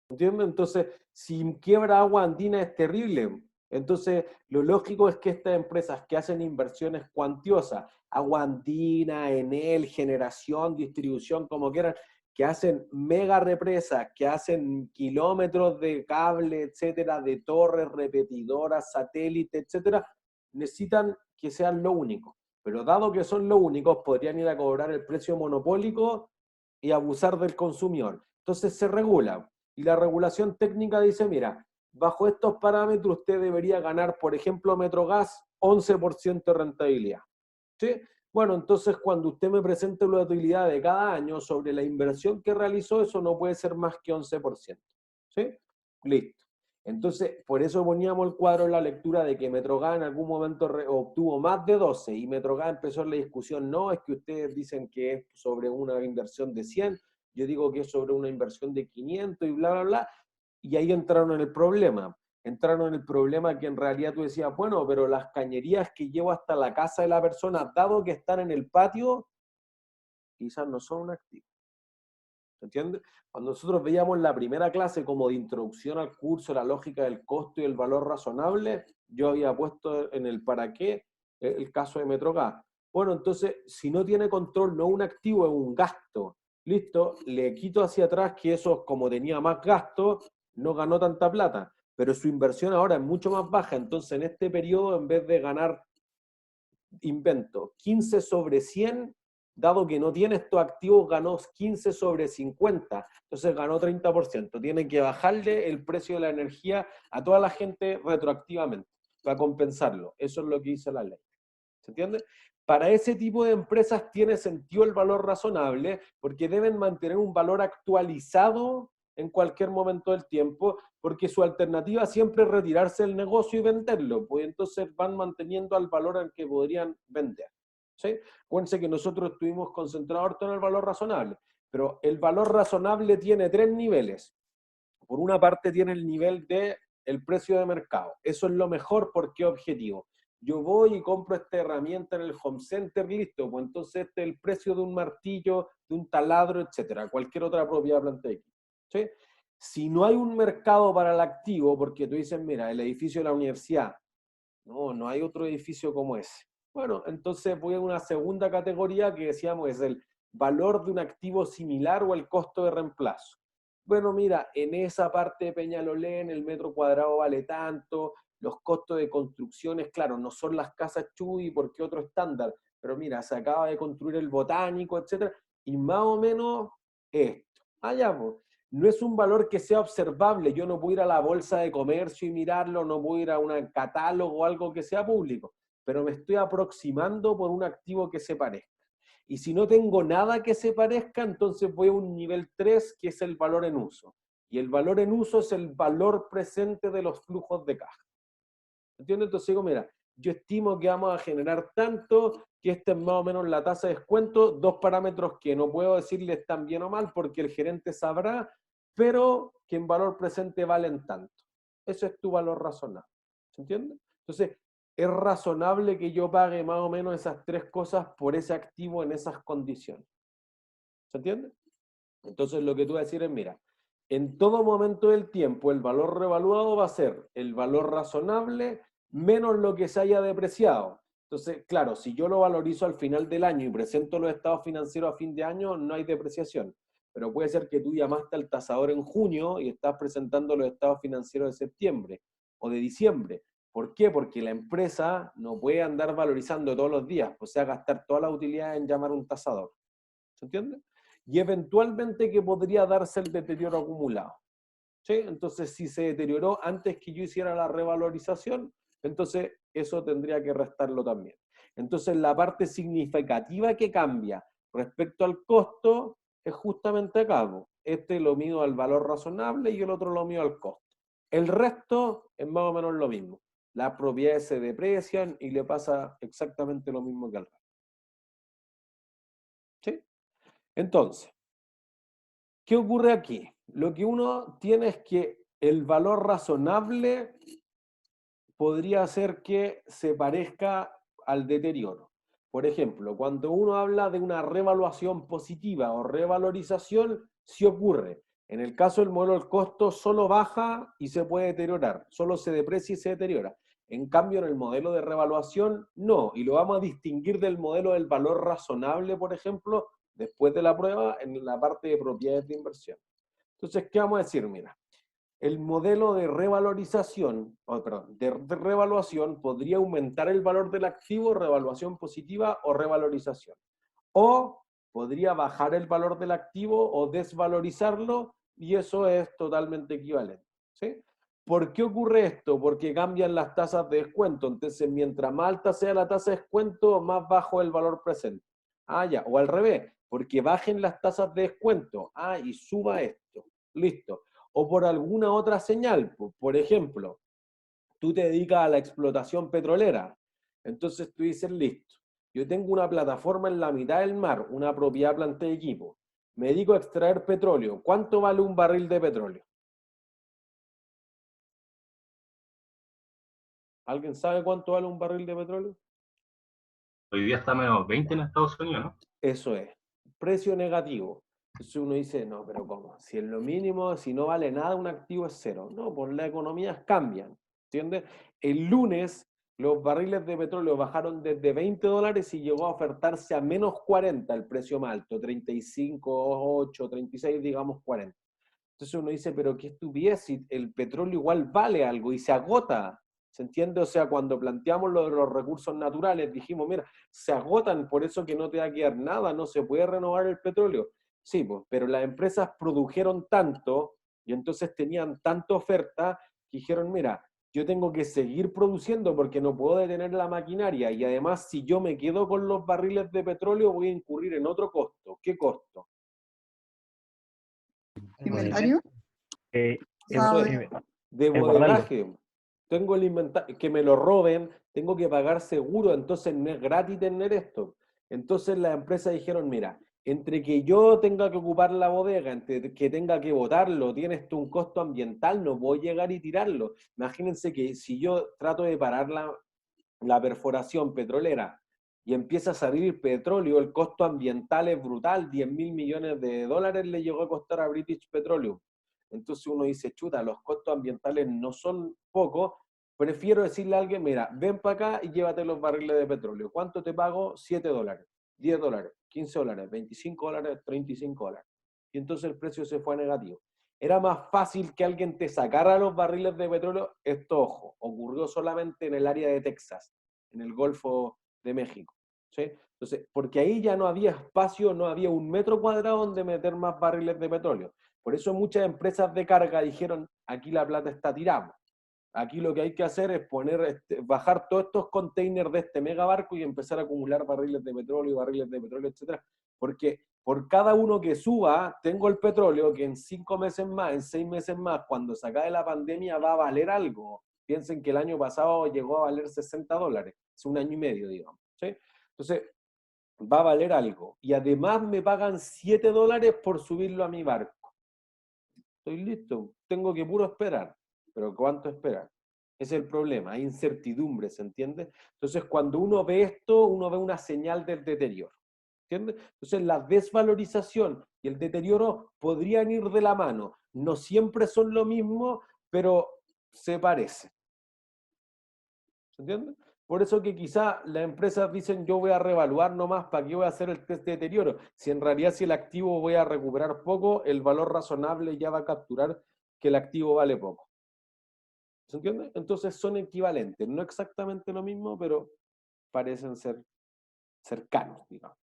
¿Entiendes? Entonces, si quiebra agua andina es terrible. Entonces, lo lógico es que estas empresas que hacen inversiones cuantiosas, agua andina, Enel, generación, distribución, como quieran, que hacen mega represas, que hacen kilómetros de cable, etcétera, de torres, repetidoras, satélites, etcétera, necesitan que sean lo único. Pero dado que son lo únicos, podrían ir a cobrar el precio monopólico y abusar del consumidor. Entonces se regula. Y la regulación técnica dice, mira, bajo estos parámetros usted debería ganar, por ejemplo, Metrogas, 11% de rentabilidad. ¿Sí? Bueno, entonces cuando usted me presente la utilidad de cada año sobre la inversión que realizó, eso no puede ser más que 11%. ¿Sí? Listo. Entonces, por eso poníamos el cuadro en la lectura de que Metrogas en algún momento obtuvo más de 12 y Metrogas empezó en la discusión, no, es que ustedes dicen que es sobre una inversión de 100, yo digo que es sobre una inversión de 500 y bla, bla, bla, y ahí entraron en el problema. Entraron en el problema que en realidad tú decías, bueno, pero las cañerías que llevo hasta la casa de la persona, dado que están en el patio, quizás no son un activo. ¿Entiendes? Cuando nosotros veíamos la primera clase como de introducción al curso, la lógica del costo y el valor razonable, yo había puesto en el para qué el caso de Metrogas. Bueno, entonces, si no tiene control, no es un activo, es un gasto. Listo, le quito hacia atrás que eso, como tenía más gasto, no ganó tanta plata, pero su inversión ahora es mucho más baja, entonces en este periodo, en vez de ganar, invento, 15 sobre 100, dado que no tiene estos activos, ganó 15 sobre 50, entonces ganó 30%. Tiene que bajarle el precio de la energía a toda la gente retroactivamente para compensarlo. Eso es lo que dice la ley. ¿Se entiende? Para ese tipo de empresas tiene sentido el valor razonable porque deben mantener un valor actualizado en cualquier momento del tiempo, porque su alternativa siempre es retirarse del negocio y venderlo, pues entonces van manteniendo al valor al que podrían vender. ¿Sí? Acuérdense que nosotros estuvimos concentrados en el valor razonable, pero el valor razonable tiene tres niveles. Por una parte tiene el nivel de el precio de mercado. Eso es lo mejor porque es objetivo. Yo voy y compro esta herramienta en el home center, listo, pues entonces este es el precio de un martillo, de un taladro, etcétera, cualquier otra propiedad planta X. ¿Sí? Si no hay un mercado para el activo, porque tú dices, mira, el edificio de la universidad, no hay otro edificio como ese. Bueno, entonces voy a una segunda categoría que decíamos es el valor de un activo similar o el costo de reemplazo. Bueno, mira, en esa parte de Peñalolén el metro cuadrado vale tanto, los costos de construcciones, claro, no son las casas Chuy porque otro estándar, pero mira, se acaba de construir el Botánico, etcétera, y más o menos esto. Allá, pues. No es un valor que sea observable, yo no puedo ir a la bolsa de comercio y mirarlo, no puedo ir a un catálogo o algo que sea público, pero me estoy aproximando por un activo que se parezca. Y si no tengo nada que se parezca, entonces voy a un nivel 3, que es el valor en uso. Y el valor en uso es el valor presente de los flujos de caja. ¿Entiendes? Entonces digo, mira, yo estimo que vamos a generar tanto, que esta es más o menos la tasa de descuento, dos parámetros que no puedo decirles tan bien o mal porque el gerente sabrá, pero que en valor presente valen tanto. Ese es tu valor razonable. ¿Se entiende? Entonces, es razonable que yo pague más o menos esas tres cosas por ese activo en esas condiciones. ¿Se entiende? Entonces lo que tú vas a decir es, mira, en todo momento del tiempo el valor revaluado va a ser el valor razonable menos lo que se haya depreciado. Entonces, claro, si yo lo valorizo al final del año y presento los estados financieros a fin de año, no hay depreciación. Pero puede ser que tú llamaste al tasador en junio y estás presentando los estados financieros de septiembre o de diciembre. ¿Por qué? Porque la empresa no puede andar valorizando todos los días, o sea, gastar toda la utilidad en llamar a un tasador. ¿Se entiende? Y eventualmente que podría darse el deterioro acumulado. ¿Sí? Entonces, si se deterioró antes que yo hiciera la revalorización, entonces eso tendría que restarlo también. Entonces, la parte significativa que cambia respecto al costo es justamente acá. Este lo mido al valor razonable y el otro lo mido al costo. El resto es más o menos lo mismo. Las propiedades se deprecian y le pasa exactamente lo mismo que al resto. Entonces, ¿qué ocurre aquí? Lo que uno tiene es que el valor razonable podría ser que se parezca al deterioro. Por ejemplo, cuando uno habla de una revaluación positiva o revalorización, sí ocurre. En el caso del modelo del costo, solo baja y se puede deteriorar, solo se deprecia y se deteriora. En cambio, en el modelo de revaluación, no. Y lo vamos a distinguir del modelo del valor razonable, por ejemplo, después de la prueba, en la parte de propiedades de inversión. Entonces, ¿qué vamos a decir? Mira, el modelo de revalorización, de revaluación podría aumentar el valor del activo, revaluación positiva o revalorización. O podría bajar el valor del activo o desvalorizarlo, y eso es totalmente equivalente. ¿Sí? ¿Por qué ocurre esto? Porque cambian las tasas de descuento. Entonces, mientras más alta sea la tasa de descuento, más bajo el valor presente. Ah, ya. O al revés, porque bajen las tasas de descuento. Ah, y suba esto. Listo. O por alguna otra señal. Por ejemplo, tú te dedicas a la explotación petrolera. Entonces tú dices, listo, yo tengo una plataforma en la mitad del mar, una propiedad planta de equipo. Me dedico a extraer petróleo. ¿Cuánto vale un barril de petróleo? ¿Alguien sabe cuánto vale un barril de petróleo? Hoy día está menos 20 en Estados Unidos, ¿no? Eso es. Precio negativo. Entonces uno dice, no, pero ¿cómo? Si es lo mínimo, si no vale nada, un activo es cero. No, pues las economías cambian. ¿Entiendes? El lunes los barriles de petróleo bajaron desde $20 y llegó a ofertarse a menos 40 el precio más alto, 35, 8, 36, digamos 40. Entonces uno dice, pero qué estupidez, si el petróleo igual vale algo y se agota. ¿Se entiende? O sea, cuando planteamos lo de los recursos naturales, dijimos, mira, se agotan, por eso que no te va a quedar nada, no se puede renovar el petróleo. Sí, pues, pero las empresas produjeron tanto y entonces tenían tanta oferta que dijeron, mira, yo tengo que seguir produciendo porque no puedo detener la maquinaria y además si yo me quedo con los barriles de petróleo voy a incurrir en otro costo. ¿Qué costo? ¿Inventario? Eso es, de bodegaje. Tengo el inventario, que me lo roben, tengo que pagar seguro, entonces no es gratis tener esto. Entonces las empresas dijeron, mira, entre que yo tenga que ocupar la bodega, entre que tenga que botarlo, tiene esto un costo ambiental, no voy a llegar y tirarlo. Imagínense que si yo trato de parar la perforación petrolera y empieza a salir petróleo, el costo ambiental es brutal, $10.000 millones le llegó a costar a British Petroleum. Entonces uno dice, chuta, los costos ambientales no son pocos, prefiero decirle a alguien, mira, ven para acá y llévate los barriles de petróleo. ¿Cuánto te pago? $7, $10, $15, $25, $35. Y entonces el precio se fue a negativo. Era más fácil que alguien te sacara los barriles de petróleo. Esto, ojo, ocurrió solamente en el área de Texas, en el Golfo de México. ¿Sí? Entonces, porque ahí ya no había espacio, no había un metro cuadrado donde meter más barriles de petróleo. Por eso muchas empresas de carga dijeron, aquí la plata está tirada. Aquí lo que hay que hacer es bajar todos estos containers de este mega barco y empezar a acumular barriles de petróleo, etcétera. Porque por cada uno que suba, tengo el petróleo que en 5 meses más, en 6 meses más, cuando se acabe la pandemia, va a valer algo. Piensen que el año pasado llegó a valer $60, es un año y medio, digamos. ¿Sí? Entonces, va a valer algo. Y además me pagan $7 por subirlo a mi barco. Estoy listo, tengo que puro esperar. Pero ¿cuánto esperar? Ese es el problema, hay incertidumbre, ¿se entiende? Entonces, cuando uno ve esto, uno ve una señal del deterioro. ¿Entiendes? Entonces, la desvalorización y el deterioro podrían ir de la mano. No siempre son lo mismo, pero se parecen. ¿Se entiende? Por eso que quizá las empresas dicen yo voy a revaluar nomás, ¿para qué voy a hacer el test de deterioro? Si en realidad si el activo voy a recuperar poco, el valor razonable ya va a capturar que el activo vale poco. ¿Se entiende? Entonces son equivalentes, no exactamente lo mismo, pero parecen ser cercanos, digamos.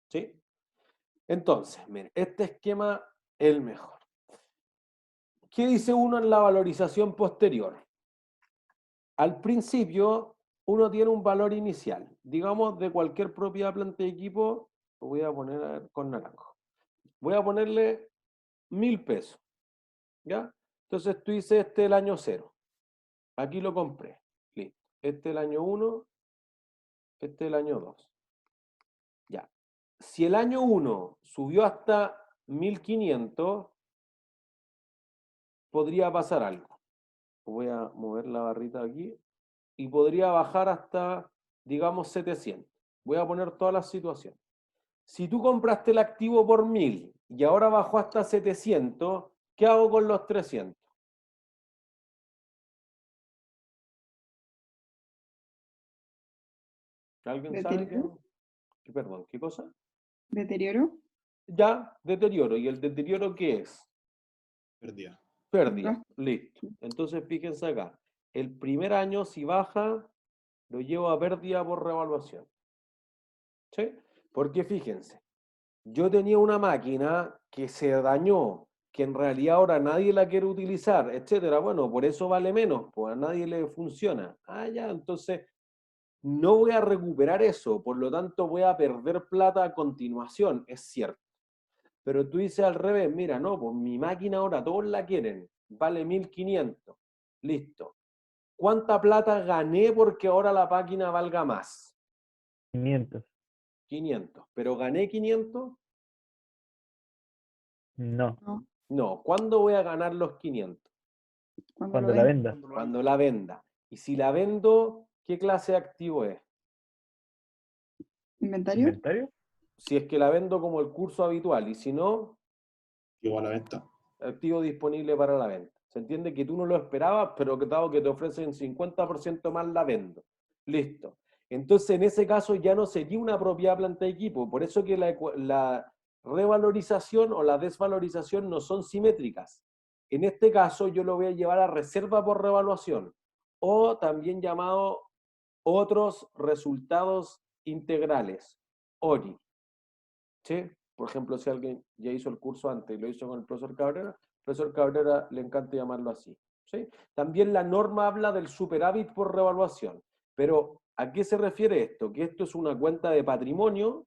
¿Sí? Entonces, miren, este esquema es el mejor. ¿Qué dice uno en la valorización posterior? Al principio, uno tiene un valor inicial, digamos, de cualquier propiedad, planta y equipo, lo voy a poner a ver, con naranjo. Voy a ponerle 1.000 pesos, ¿ya? Entonces tú dices, este es el año 0. Aquí lo compré, listo. Este es el año 1, este es el año 2. Ya. si el año 1 subió hasta 1500, podría pasar algo. Voy a mover la barrita aquí. Y podría bajar hasta, digamos, 700. Voy a poner todas las situaciones. Si tú compraste el activo por 1000 y ahora bajó hasta 700, ¿qué hago con los 300? ¿Alguien sabe qué? Perdón, ¿qué cosa? ¿Deterioro? Ya, deterioro. ¿Y el deterioro qué es? Pérdida. Pérdida. Listo. Entonces, fíjense acá. El primer año, si baja, lo llevo a pérdida por revaluación. ¿Sí? Porque fíjense, yo tenía una máquina que se dañó, que en realidad ahora nadie la quiere utilizar, etcétera. Bueno, por eso vale menos, pues a nadie le funciona. Ah, ya, entonces no voy a recuperar eso, por lo tanto voy a perder plata a continuación, es cierto. Pero tú dices al revés, mira, no, pues mi máquina ahora todos la quieren, vale 1500, listo. ¿Cuánta plata gané porque ahora la máquina valga más? 500. 500. ¿Pero gané 500? No. No. ¿Cuándo voy a ganar los 500? Cuando la venda. Cuando la venda. Y si la vendo, ¿qué clase de activo es? ¿Inventario? ¿Inventario? Si es que la vendo como el curso habitual. Y si no, igual a la venta. Activo disponible para la venta. Se entiende que tú no lo esperabas, pero que dado que te ofrecen 50% más, la vendo. Listo. Entonces, en ese caso ya no sería una propiedad planta de equipo. Por eso que la revalorización o la desvalorización no son simétricas. En este caso, yo lo voy a llevar a reserva por revaluación, o también llamado otros resultados integrales, ORI. ¿Sí? Por ejemplo, si alguien ya hizo el curso antes y lo hizo con el profesor Cabrera le encanta llamarlo así. ¿Sí? También la norma habla del superávit por revaluación. Pero, ¿a qué se refiere esto? Que esto es una cuenta de patrimonio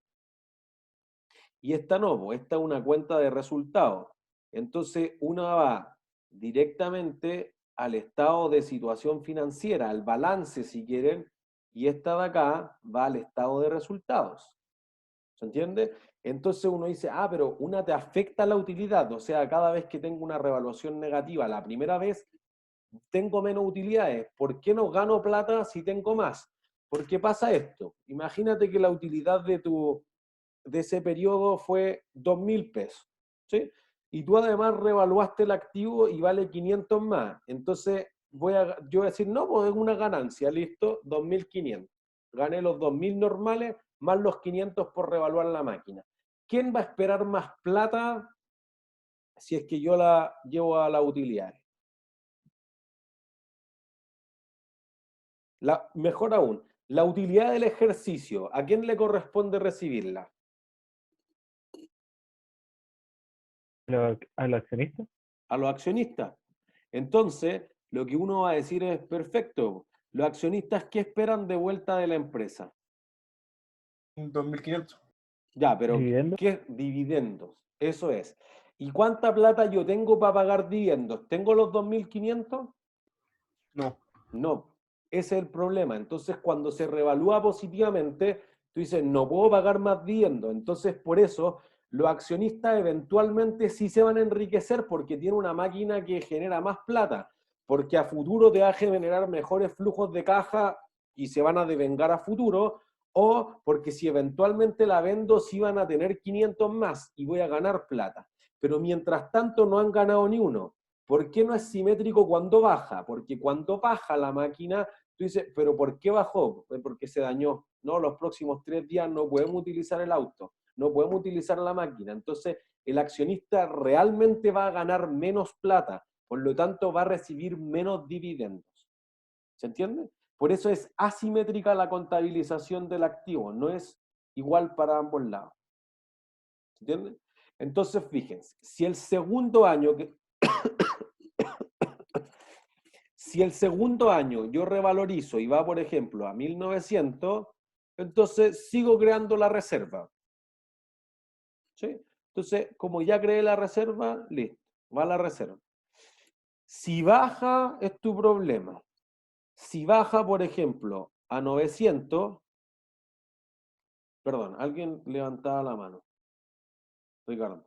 y esta no, pues esta es una cuenta de resultados. Entonces, una va directamente al estado de situación financiera, al balance si quieren, y esta de acá va al estado de resultados. ¿Se entiende? Entonces uno dice, ah, pero una te afecta la utilidad, o sea, cada vez que tengo una revaluación negativa, la primera vez tengo menos utilidades. ¿Por qué no gano plata si tengo más? ¿Por qué pasa esto? Imagínate que la utilidad de ese periodo fue 2.000 pesos, ¿sí? Y tú además revaluaste el activo y vale 500 más. Entonces yo voy a decir, no, pues es una ganancia, listo, 2.500. Gané los 2.000 normales más los 500 por revaluar la máquina. ¿Quién va a esperar más plata si es que yo la llevo a la utilidad? Mejor aún, la utilidad del ejercicio, ¿a quién le corresponde recibirla? ¿A los accionistas? A los accionistas. Entonces, lo que uno va a decir es, perfecto, ¿los accionistas qué esperan de vuelta de la empresa? 2.500. Ya, pero ¿Dividendos? ¿qué? Dividendos, eso es. ¿Y cuánta plata yo tengo para pagar dividendos? ¿Tengo los 2.500? No. No, ese es el problema. Entonces, cuando se revalúa positivamente, tú dices, no puedo pagar más dividendos. Entonces, por eso, los accionistas eventualmente sí se van a enriquecer porque tiene una máquina que genera más plata, porque a futuro te va a generar mejores flujos de caja y se van a devengar a futuro, o porque si eventualmente la vendo, sí van a tener 500 más y voy a ganar plata. Pero mientras tanto no han ganado ni uno. ¿Por qué no es simétrico cuando baja? Porque cuando baja la máquina, tú dices, ¿pero por qué bajó? Porque se dañó. No, los próximos 3 días no podemos utilizar el auto, no podemos utilizar la máquina. Entonces, el accionista realmente va a ganar menos plata, por lo tanto va a recibir menos dividendos. ¿Se entiende? Por eso es asimétrica la contabilización del activo, no es igual para ambos lados. ¿Se entiende? Entonces, fíjense, si el segundo año si el segundo año yo revalorizo y va, por ejemplo, a 1.900, entonces sigo creando la reserva. ¿Sí? Entonces, como ya creé la reserva, listo, va a la reserva. Si baja, es tu problema. Si baja, por ejemplo, a 900, Perdón, alguien levantaba la mano. Ricardo.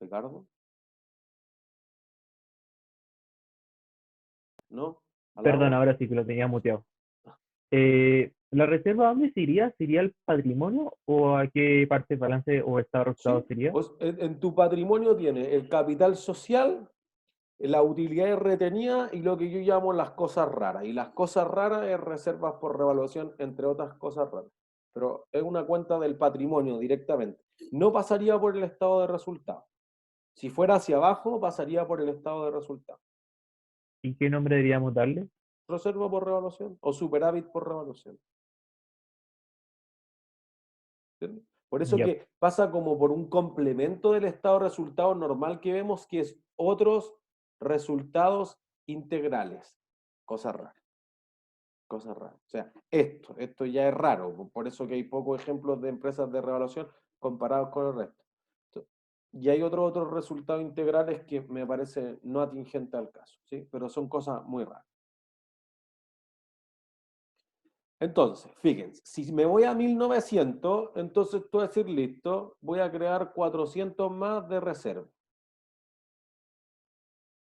Ricardo. ¿No? Perdón, ahora sí que lo tenía muteado. ¿La reserva a dónde se iría? ¿Sería el patrimonio o a qué parte del balance o estado de resultados sería? Pues en tu patrimonio tiene el capital social, la utilidad retenida y lo que yo llamo las cosas raras. Y las cosas raras es reservas por revaluación, entre otras cosas raras. Pero es una cuenta del patrimonio directamente. No pasaría por el estado de resultados. Si fuera hacia abajo, pasaría por el estado de resultados. ¿Y qué nombre deberíamos darle? Reserva por revaluación o superávit por revaluación. ¿Entiendes? Por eso Ya. que pasa como por un complemento del estado de resultados normal que vemos, que es otros resultados integrales. Cosas raras. Cosas raras. O sea, esto ya es raro. Por eso que hay pocos ejemplos de empresas de revaluación comparados con el resto. Y hay otros resultados integrales que me parece no atingente al caso, ¿sí? Pero son cosas muy raras. Entonces, fíjense, si me voy a 1900, entonces tú vas a decir, listo, voy a crear 400 más de reserva.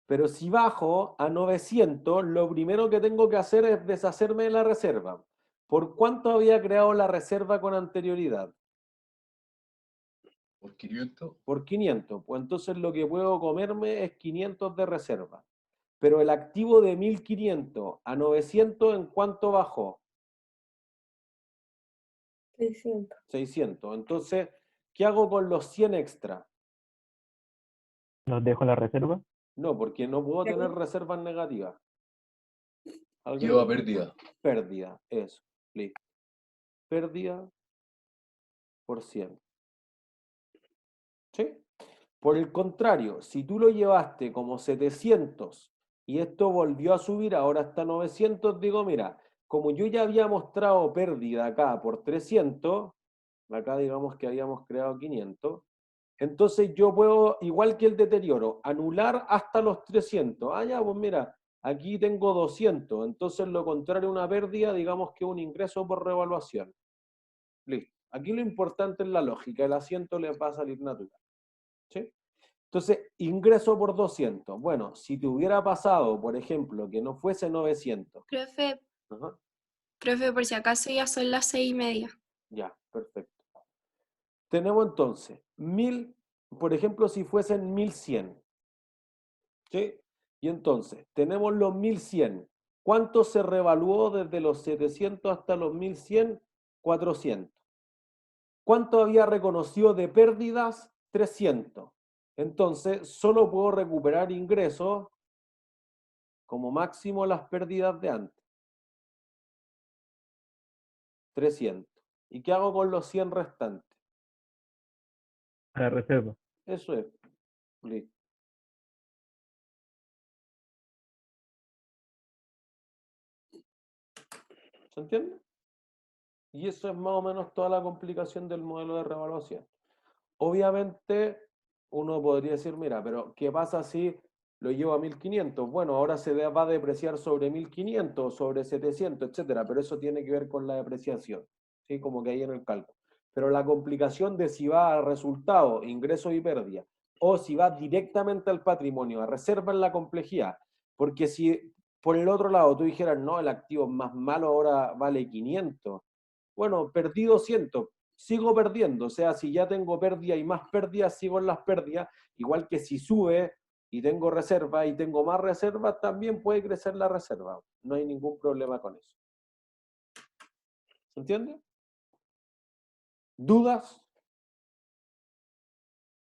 Pero si bajo a 900, lo primero que tengo que hacer es deshacerme de la reserva. ¿Por cuánto había creado la reserva con anterioridad? ¿Por 500? Por 500. Pues entonces lo que puedo comerme es 500 de reserva. Pero el activo de 1500 a 900, ¿en cuánto bajó? 600. 600. Entonces, ¿qué hago con los 100 extra? ¿Nos dejo la reserva? No, porque no puedo tener reservas negativas. Quedó a pérdida. Pérdida, eso. Listo. Pérdida por 100. ¿Sí? Por el contrario, si tú lo llevaste como 700 y esto volvió a subir, ahora está 900, digo, mira, como yo ya había mostrado pérdida acá por 300, acá digamos que habíamos creado 500, entonces yo puedo, igual que el deterioro, anular hasta los 300. Ah, ya, pues mira, aquí tengo 200, entonces lo contrario a una pérdida, digamos que un ingreso por revaluación. Listo. Aquí lo importante es la lógica, el asiento les va a salir natural. ¿Sí? Entonces, ingreso por 200. Bueno, si te hubiera pasado, por ejemplo, que no fuese 900. Profe, Ajá, profe, por si acaso ya son las 6:30. ya, perfecto. Tenemos entonces 1000, por ejemplo, si fuesen 1100. ¿Sí? Y entonces, tenemos los 1100. ¿Cuánto se revaluó desde los 700 hasta los 1100? 400. ¿Cuánto había reconocido de pérdidas? 300. Entonces, solo puedo recuperar ingresos como máximo las pérdidas de antes. 300. ¿Y qué hago con los 100 restantes? A la reserva. Eso es. Listo. ¿Se entiende? Y eso es más o menos toda la complicación del modelo de revaluación. Obviamente, uno podría decir, mira, pero ¿qué pasa si lo llevo a 1500? Bueno, ahora se va a depreciar sobre 1500, sobre 700, etcétera, pero eso tiene que ver con la depreciación, ¿sí? Como que hay en el cálculo. Pero la complicación de si va a resultado, ingresos y pérdida, o si va directamente al patrimonio, a reserva en la complejidad, porque si por el otro lado tú dijeras, no, el activo más malo ahora vale 500, bueno, perdí 200, sigo perdiendo, o sea, si ya tengo pérdida y más pérdidas, sigo en las pérdidas, igual que si sube y tengo reserva y tengo más reservas, también puede crecer la reserva, no hay ningún problema con eso. ¿Se entiende? ¿Dudas?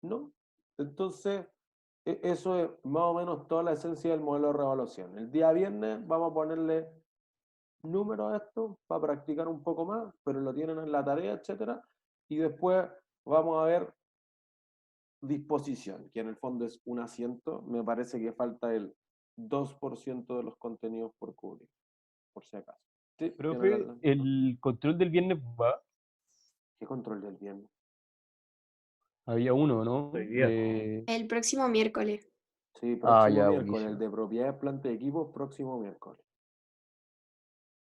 ¿No? Entonces, eso es más o menos toda la esencia del modelo de revaluación. El día viernes vamos a ponerle números a esto para practicar un poco más, pero lo tienen en la tarea, etcétera. Y después vamos a ver disposición, que en el fondo es un asiento. Me parece que falta el 2% de los contenidos por cubrir, por si acaso. Sí, Profe, ¿el control del viernes va? ¿Qué control del viernes? Había uno, ¿no? El próximo miércoles. Sí, próximo ya, miércoles, buenísimo. el de propiedades, planta y equipos, próximo miércoles.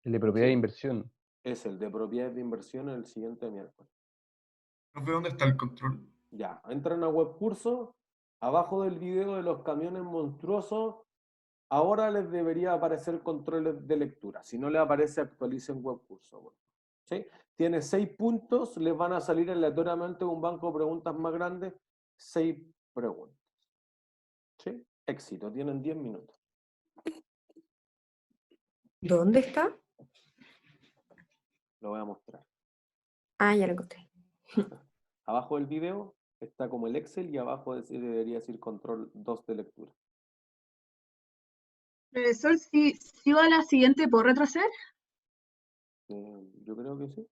El de propiedad de Sí. inversión. Es el de propiedades de inversión el siguiente miércoles. Profe, ¿dónde está el control? Ya, entran a webcurso, abajo del video de los camiones monstruosos, ahora les debería aparecer controles de lectura. Si no les aparece, actualicen webcurso. ¿Sí? Tiene 6 puntos, les van a salir aleatoriamente un banco de preguntas más grande, 6 preguntas. ¿Sí? Éxito, tienen 10 minutos. ¿Dónde está? Lo voy a mostrar. Ah, ya lo encontré. Abajo del video está como el Excel y abajo debería decir control 2 de lectura. Profesor, si va a la siguiente, ¿puedo retrasar? Yo creo que sí.